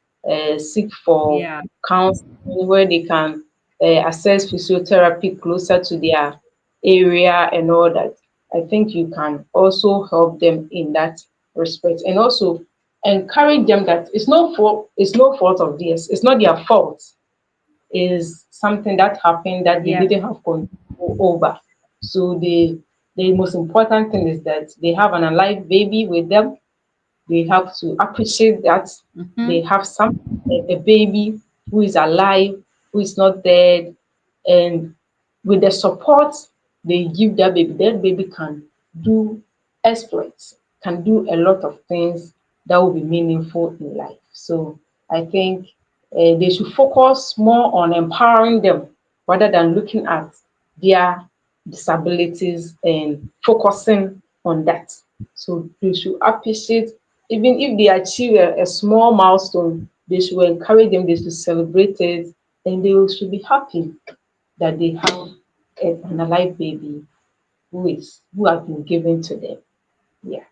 S2: seek for
S1: Yeah.
S2: counseling, where they can access physiotherapy closer to their area, and all that. I think you can also help them in that respect, and also encourage them that it's no fault of theirs, it's not their fault, is something that happened that they
S1: Yeah.
S2: didn't have control over. So the most important thing is that they have an alive baby with them. They have to appreciate that they
S1: Mm-hmm.
S2: have a baby who is alive, who is not dead, and with the support they give that baby can do exploits, can do a lot of things that will be meaningful in life. So I think they should focus more on empowering them rather than looking at their disabilities and focusing on that. So they should appreciate, even if they achieve a small milestone, they should encourage them, they should celebrate it, and they should be happy that they have an alive baby who has been given to them. Yeah.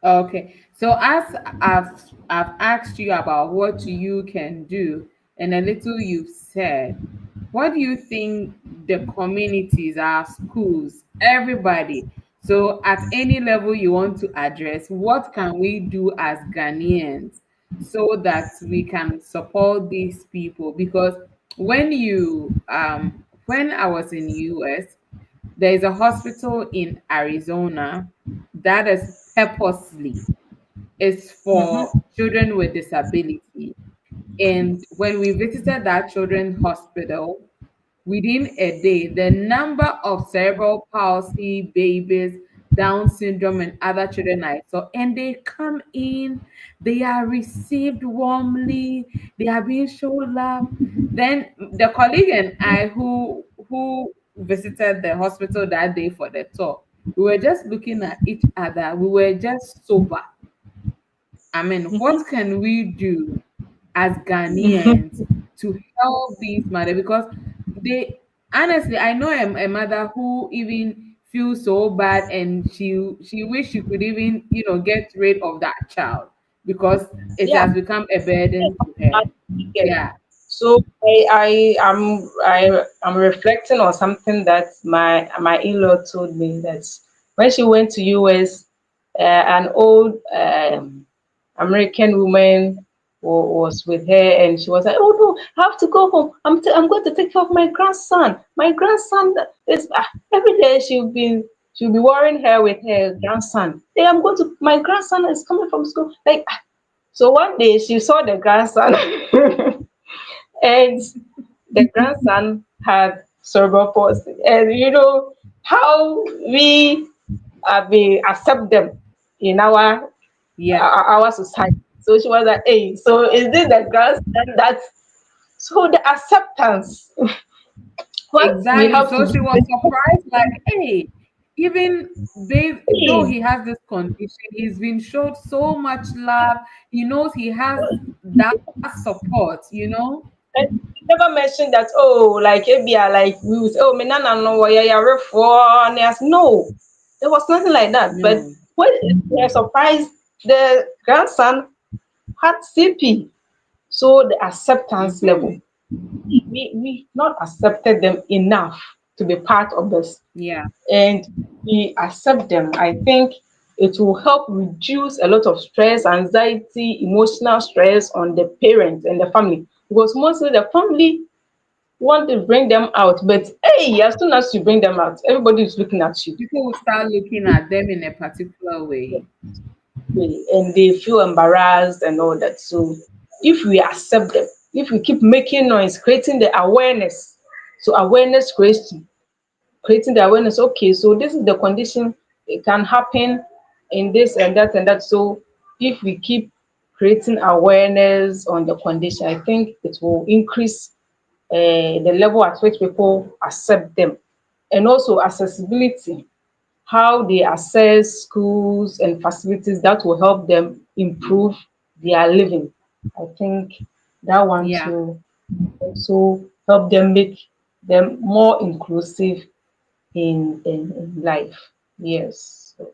S1: Okay. So as I've asked you about what you can do and a little you've said, what do you think the communities, our schools, everybody, so at any level you want to address, what can we do as Ghanaians so that we can support these people? Because when I was in US, there is a hospital in Arizona that is purposely is for
S2: Mm-hmm.
S1: children with disability. And when we visited that children's hospital, within a day, the number of cerebral palsy babies, Down syndrome, and other children I saw, and they come in, they are received warmly, they are being shown love. Then the colleague and I who visited the hospital that day for the tour, we were just looking at each other. We were just sober. I mean, what can we do as Ghanaians to help these mothers? Because they honestly, I know a mother who even feels so bad and she wish she could even get rid of that child because it
S2: Yeah.
S1: has become a burden to her.
S2: Yes.
S1: Yeah,
S2: So I'm reflecting on something that my in-law told me, that when she went to US, an old American woman was with her, and she was like, "Oh no, I have to go home. I'm going to take care of my grandson. My grandson is every day she'll be worrying her with her grandson. Hey, I'm going to my grandson is coming from school. Like so one day she saw the grandson and the grandson had cerebral palsy. And you know how we accept them in
S1: yeah,
S2: our society. So she was like, "Hey, so is this the grandson that?" So the acceptance, what we
S1: exactly.
S2: have to
S1: So she was
S2: do.
S1: surprised, like, hey, even though
S2: Hey,
S1: he has this condition, he's been showed so much love. He knows he has that support.
S2: And he never mentioned that, oh, like ABI, like we would say, oh, me nana no wa ya for and yes, no, there was nothing like that. But
S1: No.
S2: when we are surprised, the grandson had CP. So the acceptance
S1: Mm-hmm.
S2: level, we not accepted them enough to be part of this,
S1: Yeah.
S2: and we accept them. I think it will help reduce a lot of stress, anxiety, emotional stress on the parents and the family, because mostly the family want to bring them out, but hey, as soon as you bring them out, everybody is looking at you.
S1: People will start looking at them in a particular way.
S2: And they feel embarrassed and all that. So if we accept them, if we keep making noise, creating the awareness, so awareness creating the awareness. Okay, so this is the condition. It can happen in this and that and that. So if we keep creating awareness on the condition, I think it will increase the level at which people accept them, and also accessibility, how they access schools and facilities that will help them improve their living. I think that one
S1: Yeah.
S2: to also help them make them more inclusive in life. Yes, so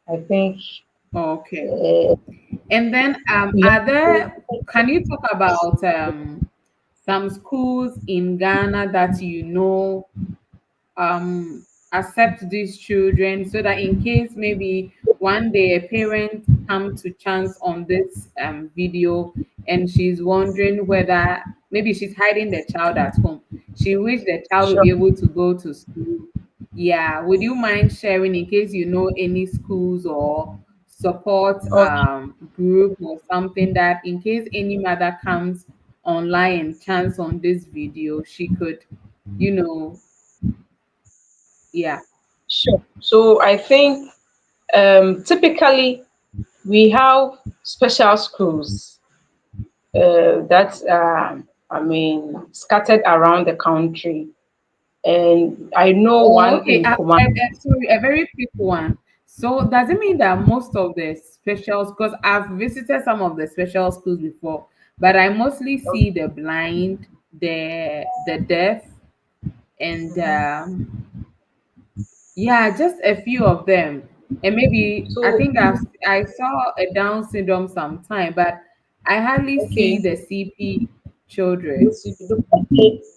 S2: I think
S1: Okay.
S2: uh,
S1: And then
S2: we
S1: are
S2: have to.
S1: there, can you talk about some schools in Ghana that you know accept these children, so that in case maybe one day a parent come to chance on this video and she's wondering whether maybe she's hiding the child at home, she wish the child will
S2: Sure.
S1: be able to go to school. Yeah, would you mind sharing in case you know any schools or support
S2: Okay.
S1: group or something, that in case any mother comes online and chance on this video, she could, you know, yeah.
S2: Sure. So I think typically we have special schools that I mean scattered around the country, and I know
S1: Oh,
S2: one
S1: okay.
S2: in Kumasi.
S1: Sorry, a very quick one. So does it mean that most of the specials, because I've visited some of the special schools before, but I mostly see the blind, the deaf, and yeah, just a few of them. And maybe I
S2: So
S1: think I saw a Down syndrome sometime, but I hardly see
S2: okay,
S1: the CP children.
S2: yes,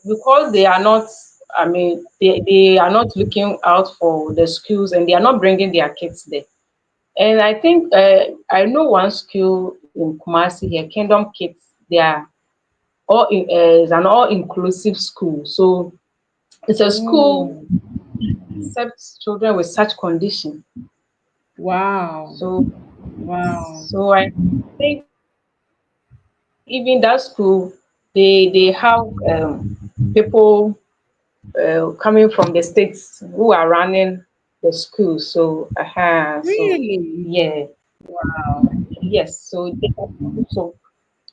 S2: because they are not. I mean, they are not looking out for the schools, and they are not bringing their kids there. And I think I know one school in Kumasi here, Kingdom Kids. They are it's an all inclusive school. So it's a school
S1: Oh,
S2: accepts children with such condition.
S1: wow.
S2: So
S1: Wow.
S2: I think even that school, they have people coming from the states who are running the school. So so
S1: Really?
S2: yeah,
S1: Wow.
S2: yes. So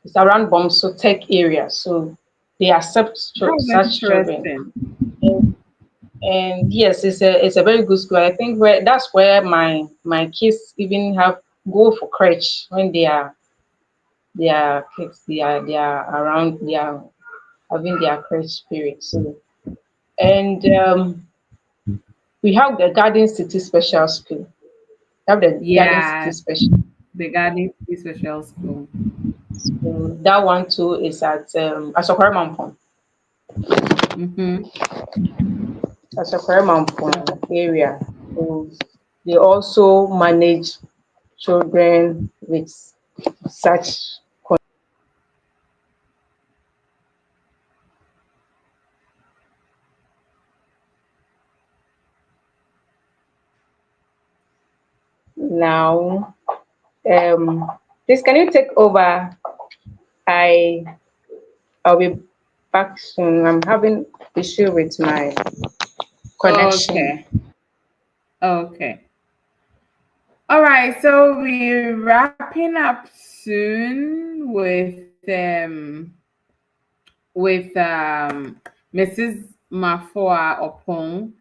S2: it's around Bomso Tech area. So they accept
S1: That's
S2: such children.
S1: interesting.
S2: And yes, it's a very good school. I think where that's where my kids even have go for crèche when they are kids, they are around, they are having their crèche period. So and we have the Garden City Special School. We have the Garden City
S1: Yeah,
S2: Special
S1: the Garden City Special School.
S2: School. That one too is at Asokore Mampong.
S1: Mm-hmm.
S2: Asokore Mampong area. So they also manage children with such. Now, please can you take over? I I'll be back soon. I'm having issue with my connection.
S1: Okay. Okay. All right. So we're wrapping up soon with Mrs. Mafua Opong.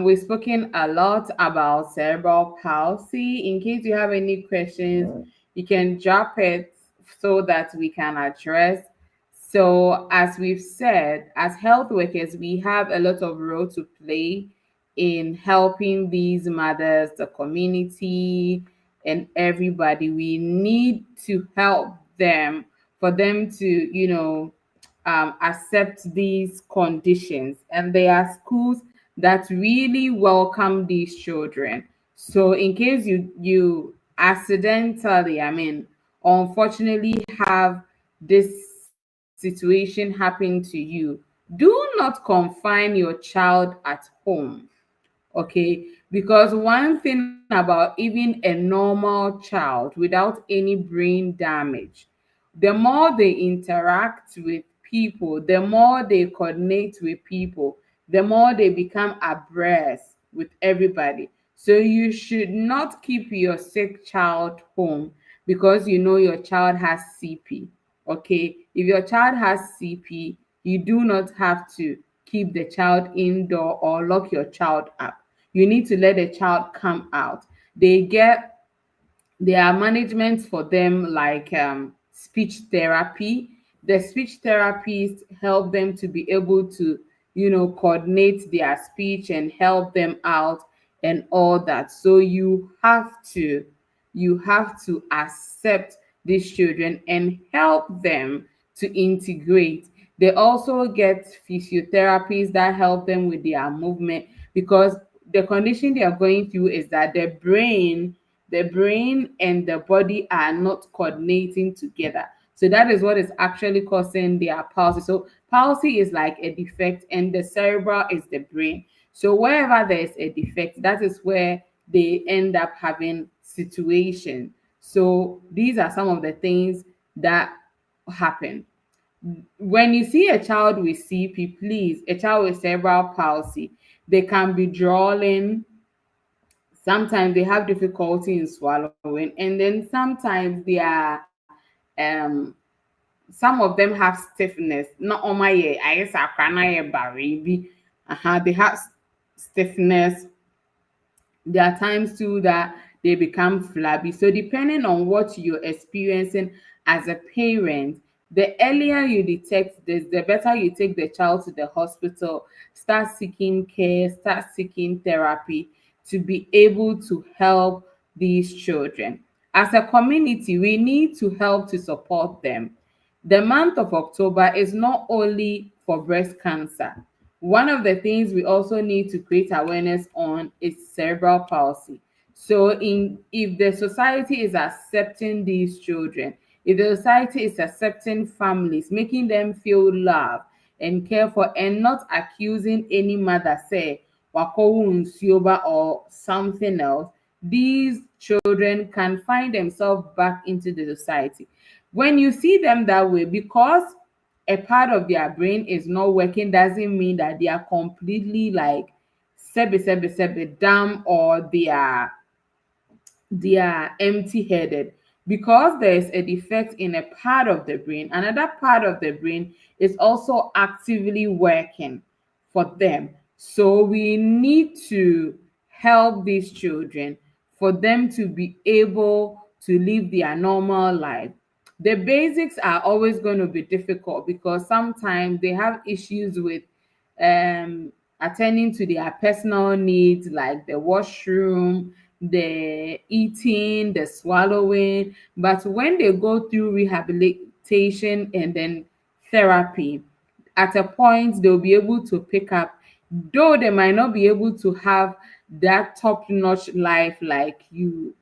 S1: We've spoken a lot about cerebral palsy. In case you have any questions, you can drop it so that we can address So, as we've said, as health workers, we have a lot of role to play in helping these mothers, the community, and everybody. We need to help them for them to, accept these conditions. And there are schools that really welcome these children. So, in case you accidentally, unfortunately have this situation happen to you, do not confine your child at home. Okay, because one thing about even a normal child without any brain damage, the more they interact with people, the more they coordinate with people, the more they become abreast with everybody. So you should not keep your sick child home because you know your child has CP. Okay, if your child has CP, you do not have to keep the child indoor or lock your child up. You need to let the child come out. They get there are managements for them like speech therapy. The speech therapists help them to be able to, coordinate their speech and help them out and all that. So you have to accept these children and help them to integrate. They also get physiotherapists that help them with their movement because the condition they are going through is that the brain and the body are not coordinating together. So that is what is actually causing their palsy. So palsy is like a defect, and the cerebral is the brain. So wherever there is a defect, that is where they end up having situation. So these are some of the things that happen. When you see a child with CP, please, a child with cerebral palsy, they can be drawing. Sometimes they have difficulty in swallowing, and then sometimes they are um some of them have stiffness. Not on my I guess they have stiffness. There are times too that they become flabby. So depending on what you're experiencing as a parent, the earlier you detect this, the better you take the child to the hospital, start seeking care, start seeking therapy to be able to help these children. As a community, we need to help to support them. The month of October is not only for breast cancer. One of the things we also need to create awareness on is cerebral palsy. So, if the society is accepting these children, if the society is accepting families, making them feel loved and cared for, and not accusing any mother, say, wakowu nsuoba or something else, these children can find themselves back into the society. When you see them that way, because a part of their brain is not working, doesn't mean that they are completely like sebe dumb, or they are empty-headed. Because there is a defect in a part of the brain, another part of the brain is also actively working for them. So we need to help these children for them to be able to live their normal life. The basics are always going to be difficult because sometimes they have issues with um attending to their personal needs like the washroom, the eating, the swallowing. But when they go through rehabilitation and then therapy, at a point they'll be able to pick up, though they might not be able to have that top-notch life like you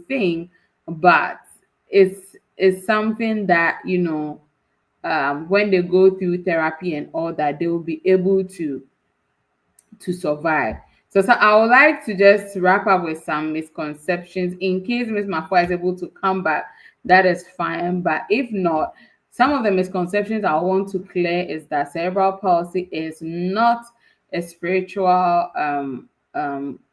S1: think, but it's something that when they go through therapy and all that, they will be able to survive. So I would like to just wrap up with some misconceptions. In case Miss Mafua is able to come back, that is fine. But if not, some of the misconceptions I want to clear is that cerebral palsy is not a spiritual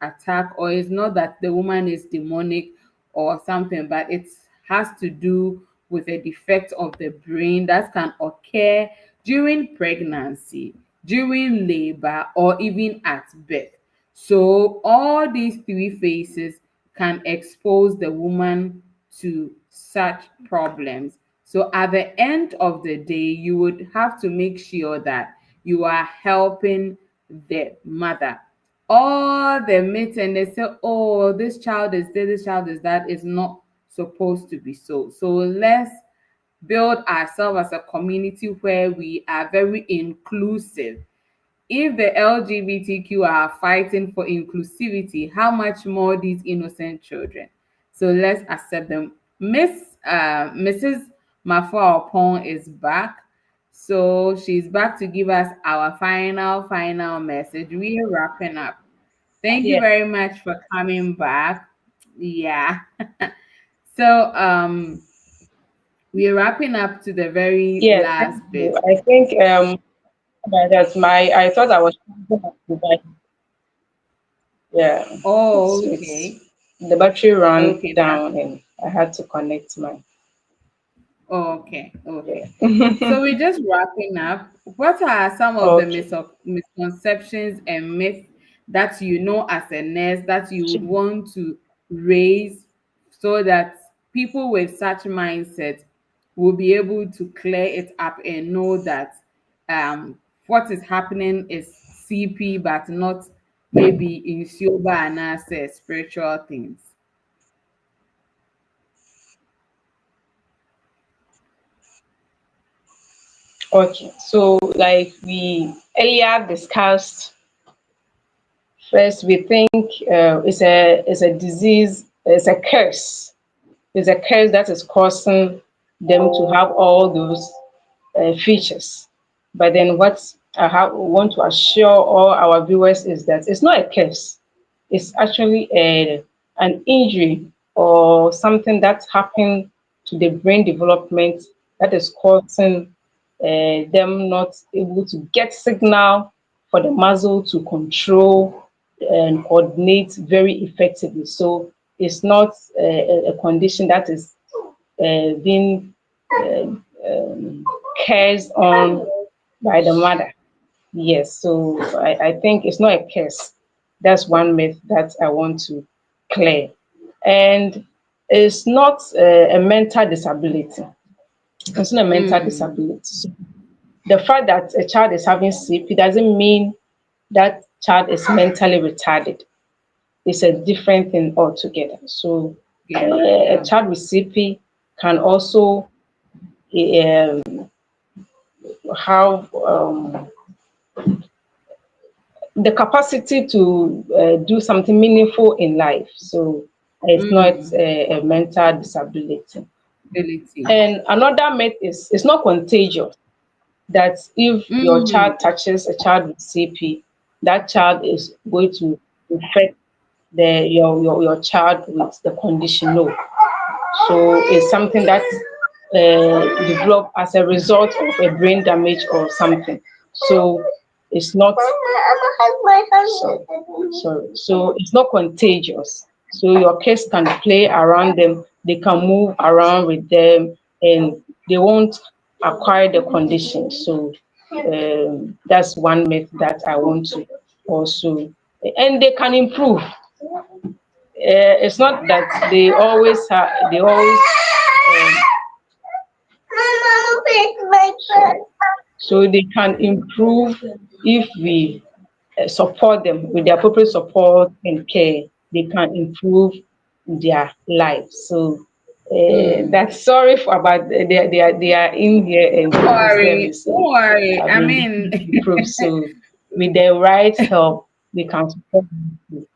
S1: attack, or it's not that the woman is demonic or something, but it has to do with a defect of the brain that can occur during pregnancy, during labor, or even at birth. So all these three phases can expose the woman to such problems. So at the end of the day, you would have to make sure that you are helping the mother. All the myths and they say, oh, this child is this child is that, is not supposed to be so. So let's build ourselves as a community where we are very inclusive. If the LGBTQ are fighting for inclusivity, how much more these innocent children? So let's accept them. Mrs. Mafua Opon is back. So she's back to give us our final message. We are wrapping up. Thank you
S2: Yeah.
S1: very much for coming back. Yeah. So we're wrapping up to the very
S2: Yeah, thank
S1: last
S2: you.
S1: bit.
S2: I think that's my I thought I was yeah.
S1: Oh,
S2: It's
S1: okay.
S2: the battery ran
S1: Okay, that's
S2: down and I had to connect my
S1: okay.
S2: yeah.
S1: Okay. So we're just wrapping up. What are some of the
S2: Okay.
S1: misconceptions and myths that you know as a nurse that you would want to raise so that people with such mindset will be able to clear it up and know that what is happening is CP but not maybe in silver and as spiritual things.
S2: Okay. So like we earlier discussed, first we think it's a disease, it's a curse. It's a curse that is causing them to have all those features. But then what want to assure all our viewers is that it's not a curse. It's actually an injury or something that's happened to the brain development that is causing them not able to get signal for the muscle to control and coordinate very effectively. So it's not a condition that is being uh, cares on by the mother. Yes, so I think it's not a curse. That's one myth that I want to clear. And it's not a mental disability. It's not a mental
S1: Mm,
S2: disability. So the fact that a child is having CP doesn't mean that child is mentally retarded. It's a different thing altogether. So
S1: yeah,
S2: a
S1: yeah.
S2: child with CP can also um, have the capacity to do something meaningful in life. So it's not
S1: Mm,
S2: a mental disability.
S1: ability.
S2: And another myth is it's not contagious. That if your
S1: Mm,
S2: child touches a child with CP, that child is going to infect your child with the condition. No. So it's something that developed as a result of a brain damage or something. So it's not so it's not contagious. So your kids can play around them, they can move around with them, and they won't acquire the condition. So that's one myth that I want to also, and they can improve. It's not that they always um, so they can improve if we support them with the appropriate support and care. They can improve their lives. So
S1: mm.
S2: that's sorry for about they are in here and
S1: Don't worry.
S2: disturbing.
S1: Don't
S2: So
S1: worry.
S2: I
S1: I
S2: mean
S1: mean,
S2: they can improve. So with the right help, we can support them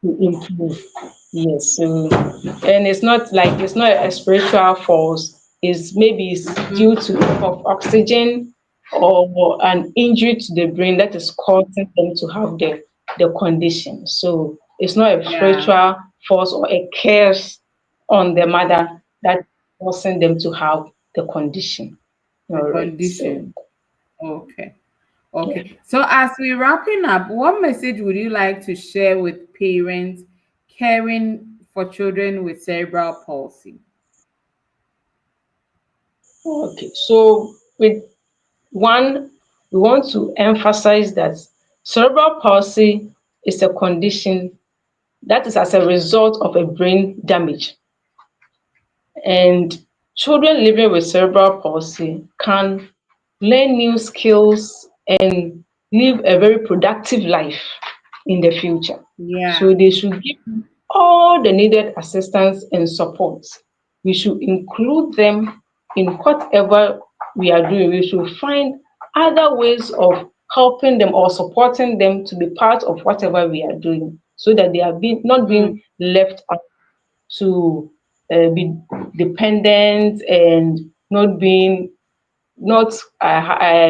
S2: to improve. Yes, so and it's not a spiritual force. It's maybe it's
S1: mhm,
S2: due to lack of oxygen or an injury to the brain that is causing them to have the condition. So it's not a
S1: yeah,
S2: spiritual force or a curse on the mother that causing them to have the condition.
S1: the
S2: All right. So
S1: condition. Okay.
S2: yeah.
S1: Okay. So as we're wrapping up, what message would you like to share with parents caring for children with cerebral palsy?
S2: Okay. So with one, we want to emphasize that cerebral palsy is a condition that is as a result of a brain damage. And children living with cerebral palsy can learn new skills and live a very productive life in the future.
S1: Yeah.
S2: So they should give all the needed assistance and support. We should include them in whatever we are doing. We should find other ways of helping them or supporting them to be part of whatever we are doing so that they are not
S1: Mm,
S2: being left out to be dependent and not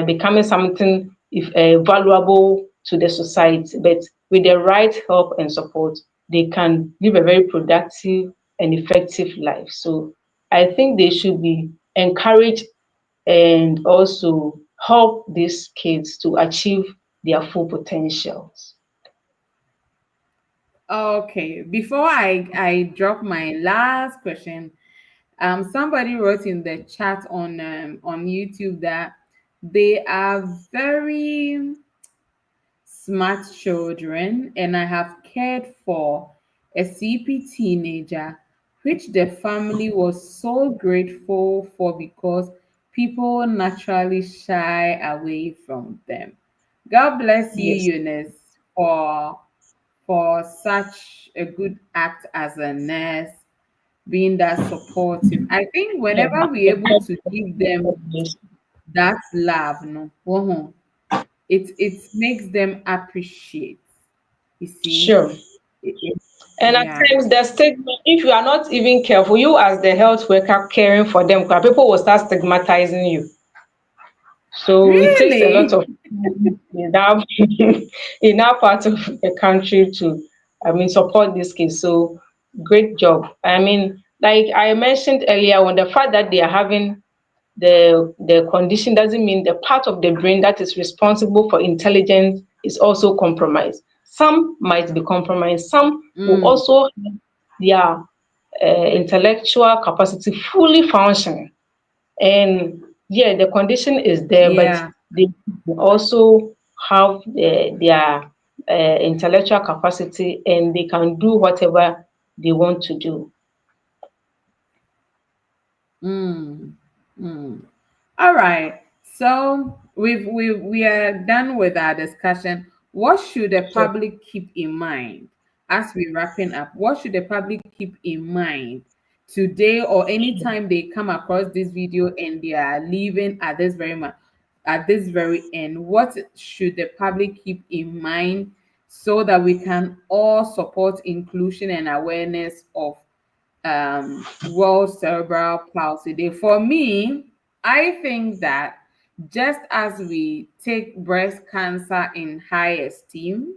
S2: becoming something if valuable to the society. But with the right help and support, they can live a very productive and effective life. So I think they should be encouraged and also help these kids to achieve their full potentials.
S1: okay. Before I drop my last question, somebody wrote in the chat on YouTube that they are very smart children, and I have cared for a CP teenager, which the family was so grateful for because people naturally shy away from them. God bless you,
S2: Yes,
S1: Eunice, for such a good act as a nurse, being that supportive. I think
S2: yeah.
S1: whenever we're able to give them that love, no, it makes them appreciate. You see,
S2: Sure.
S1: it,
S2: And at
S1: yeah,
S2: times the stigma, if you are not even careful, you as the health worker caring for them, people will start stigmatizing you. So it takes a lot
S1: really.
S2: of in that in that part of the country to, I mean, support this case. So great job. I mean, like I mentioned earlier, when the fact that they are having the condition doesn't mean the part of the brain that is responsible for intelligence is also compromised. Some might be compromised. Some will
S1: Mm,
S2: also have their intellectual capacity fully functioning. And yeah, the condition is there, but
S1: yeah.
S2: they also have their intellectual capacity and they can do whatever they want to do.
S1: Mm, mm. All right. So we are done with our discussion. What should the
S2: Sure.
S1: public keep in mind as we wrapping up? What should the public keep in mind today or anytime they come across this video and they are leaving at this very end? What should the public keep in mind so that we can all support inclusion and awareness of World Cerebral Palsy Day. For me, I think that just as we take breast cancer in high esteem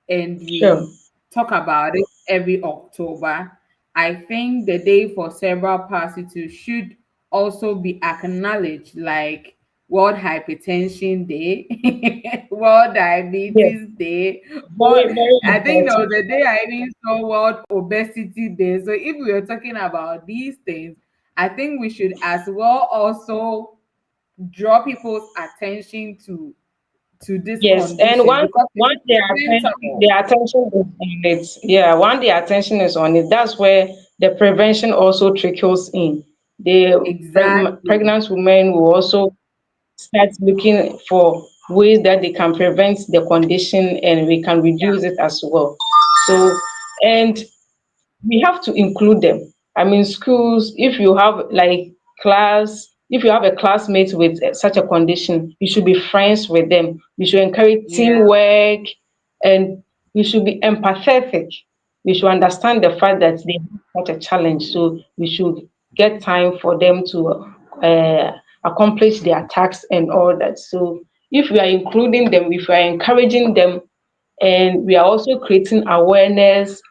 S1: and
S2: Sure.
S1: we talk about it every October, I think the day for cerebral palsy too should also be acknowledged like World Hypertension Day, World
S2: Yes.
S1: Diabetes Day. World,
S2: Very, very
S1: I think there was
S2: important.
S1: a day I even saw World Obesity Day. So if we are talking about these things, I think we should as well also draw people's attention to this
S2: Yes, and
S1: condition because it's
S2: once
S1: preventable.
S2: their attention is on it, yeah, once their attention is on it, that's where the prevention also trickles in. The
S1: Exactly.
S2: pregnant women will also start looking for ways that they can prevent the condition and we can reduce it as well. So, and we have to include them. I mean, schools, if you have like if you have a classmate with such a condition, you should be friends with them. You should encourage
S1: Yeah.
S2: teamwork and we should be empathetic. We should understand the fact that they have such a challenge. So we should get time for them to accomplish their tasks and all that. So if we are including them, if we are encouraging them, and we are also creating awareness,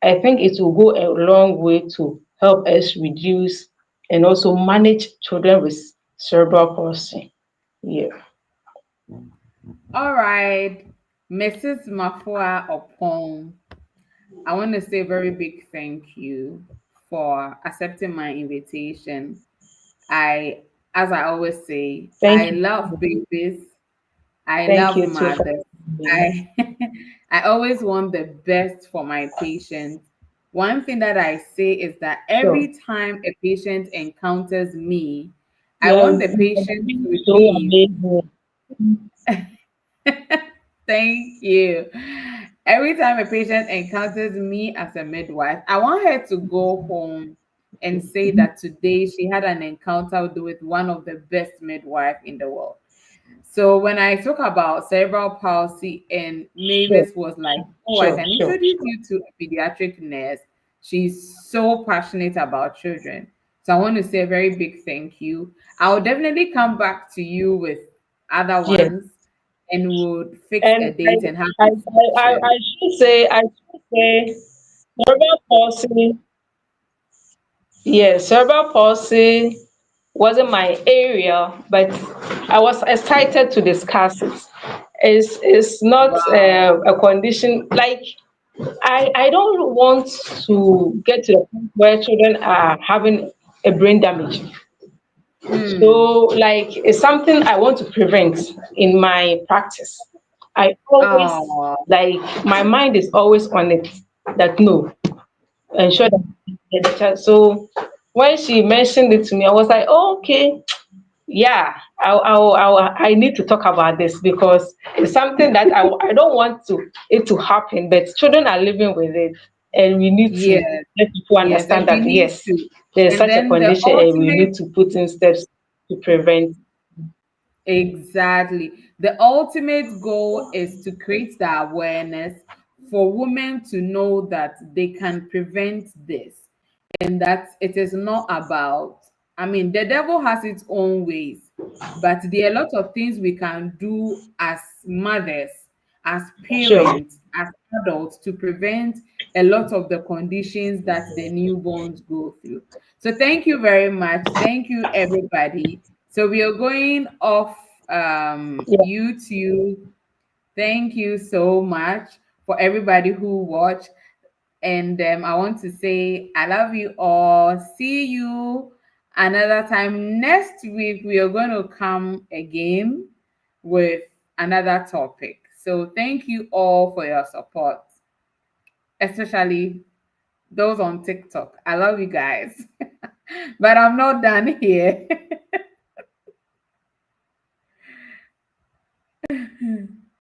S2: I think it will go a long way to help us reduce and also manage children with cerebral palsy. Yeah.
S1: All right. Mrs. Mafua Opon, I want to say a very big thank you for accepting my invitation. I, as I always say,
S2: Thank
S1: I
S2: you.
S1: love babies. I
S2: Thank
S1: love
S2: you too for
S1: mothers.
S2: having me.
S1: I I always want the best for my patients. one thing that I say is that
S2: Sure.
S1: every time a patient encounters me, I
S2: Yeah,
S1: want the
S2: you're
S1: patient
S2: doing
S1: to
S2: so
S1: leave.
S2: amazing.
S1: Thank you. Every time a patient encounters me as a midwife, I want her to go home and say that today she had an encounter with one of the best midwife in the world. So when I talk about cerebral palsy and
S2: Sure,
S1: Mavis was like, "Oh, I
S2: sure,
S1: can
S2: sure.
S1: introduce you to a pediatric nurse." She's so passionate about children. So I want to say a very big thank you. I'll definitely come back to you with other
S2: Yes.
S1: ones and would fix a
S2: And
S1: date and have
S2: I,
S1: a session.
S2: I should say, cerebral palsy. Yes, cerebral palsy wasn't my area, but I was excited to discuss it. It's not
S1: Wow.
S2: a condition like I don't want to get to the point where children are having a brain damage.
S1: Hmm.
S2: So, like, it's something I want to prevent in my practice. I always,
S1: Oh,
S2: like, my mind is always on it that no, ensure that get the child. So, when she mentioned it to me, I was like, oh, okay, yeah, I need to talk about this because it's something that I don't want it to happen, but children are living with it, and we need to
S1: yes,
S2: let people
S1: yes. And
S2: understand
S1: we
S2: that
S1: need
S2: yes,
S1: to.
S2: there is
S1: And
S2: such a
S1: then the
S2: condition, and we
S1: ultimate.
S2: need to put in steps to prevent.
S1: Exactly. The ultimate goal is to create the awareness for women to know that they can prevent this and that it is not about, I mean, the devil has its own ways, but there are a lot of things we can do as mothers, as
S2: Sure.
S1: parents, as adults to prevent a lot of the conditions that the newborns go through. So thank you very much. Thank you, everybody. So we are going off
S2: Yeah.
S1: YouTube. Thank you so much for everybody who watched. And I want to say I love you all. See you another time. Next week, we are going to come again with another topic. So thank you all for your support, especially those on TikTok. I love you guys. But I'm not done here.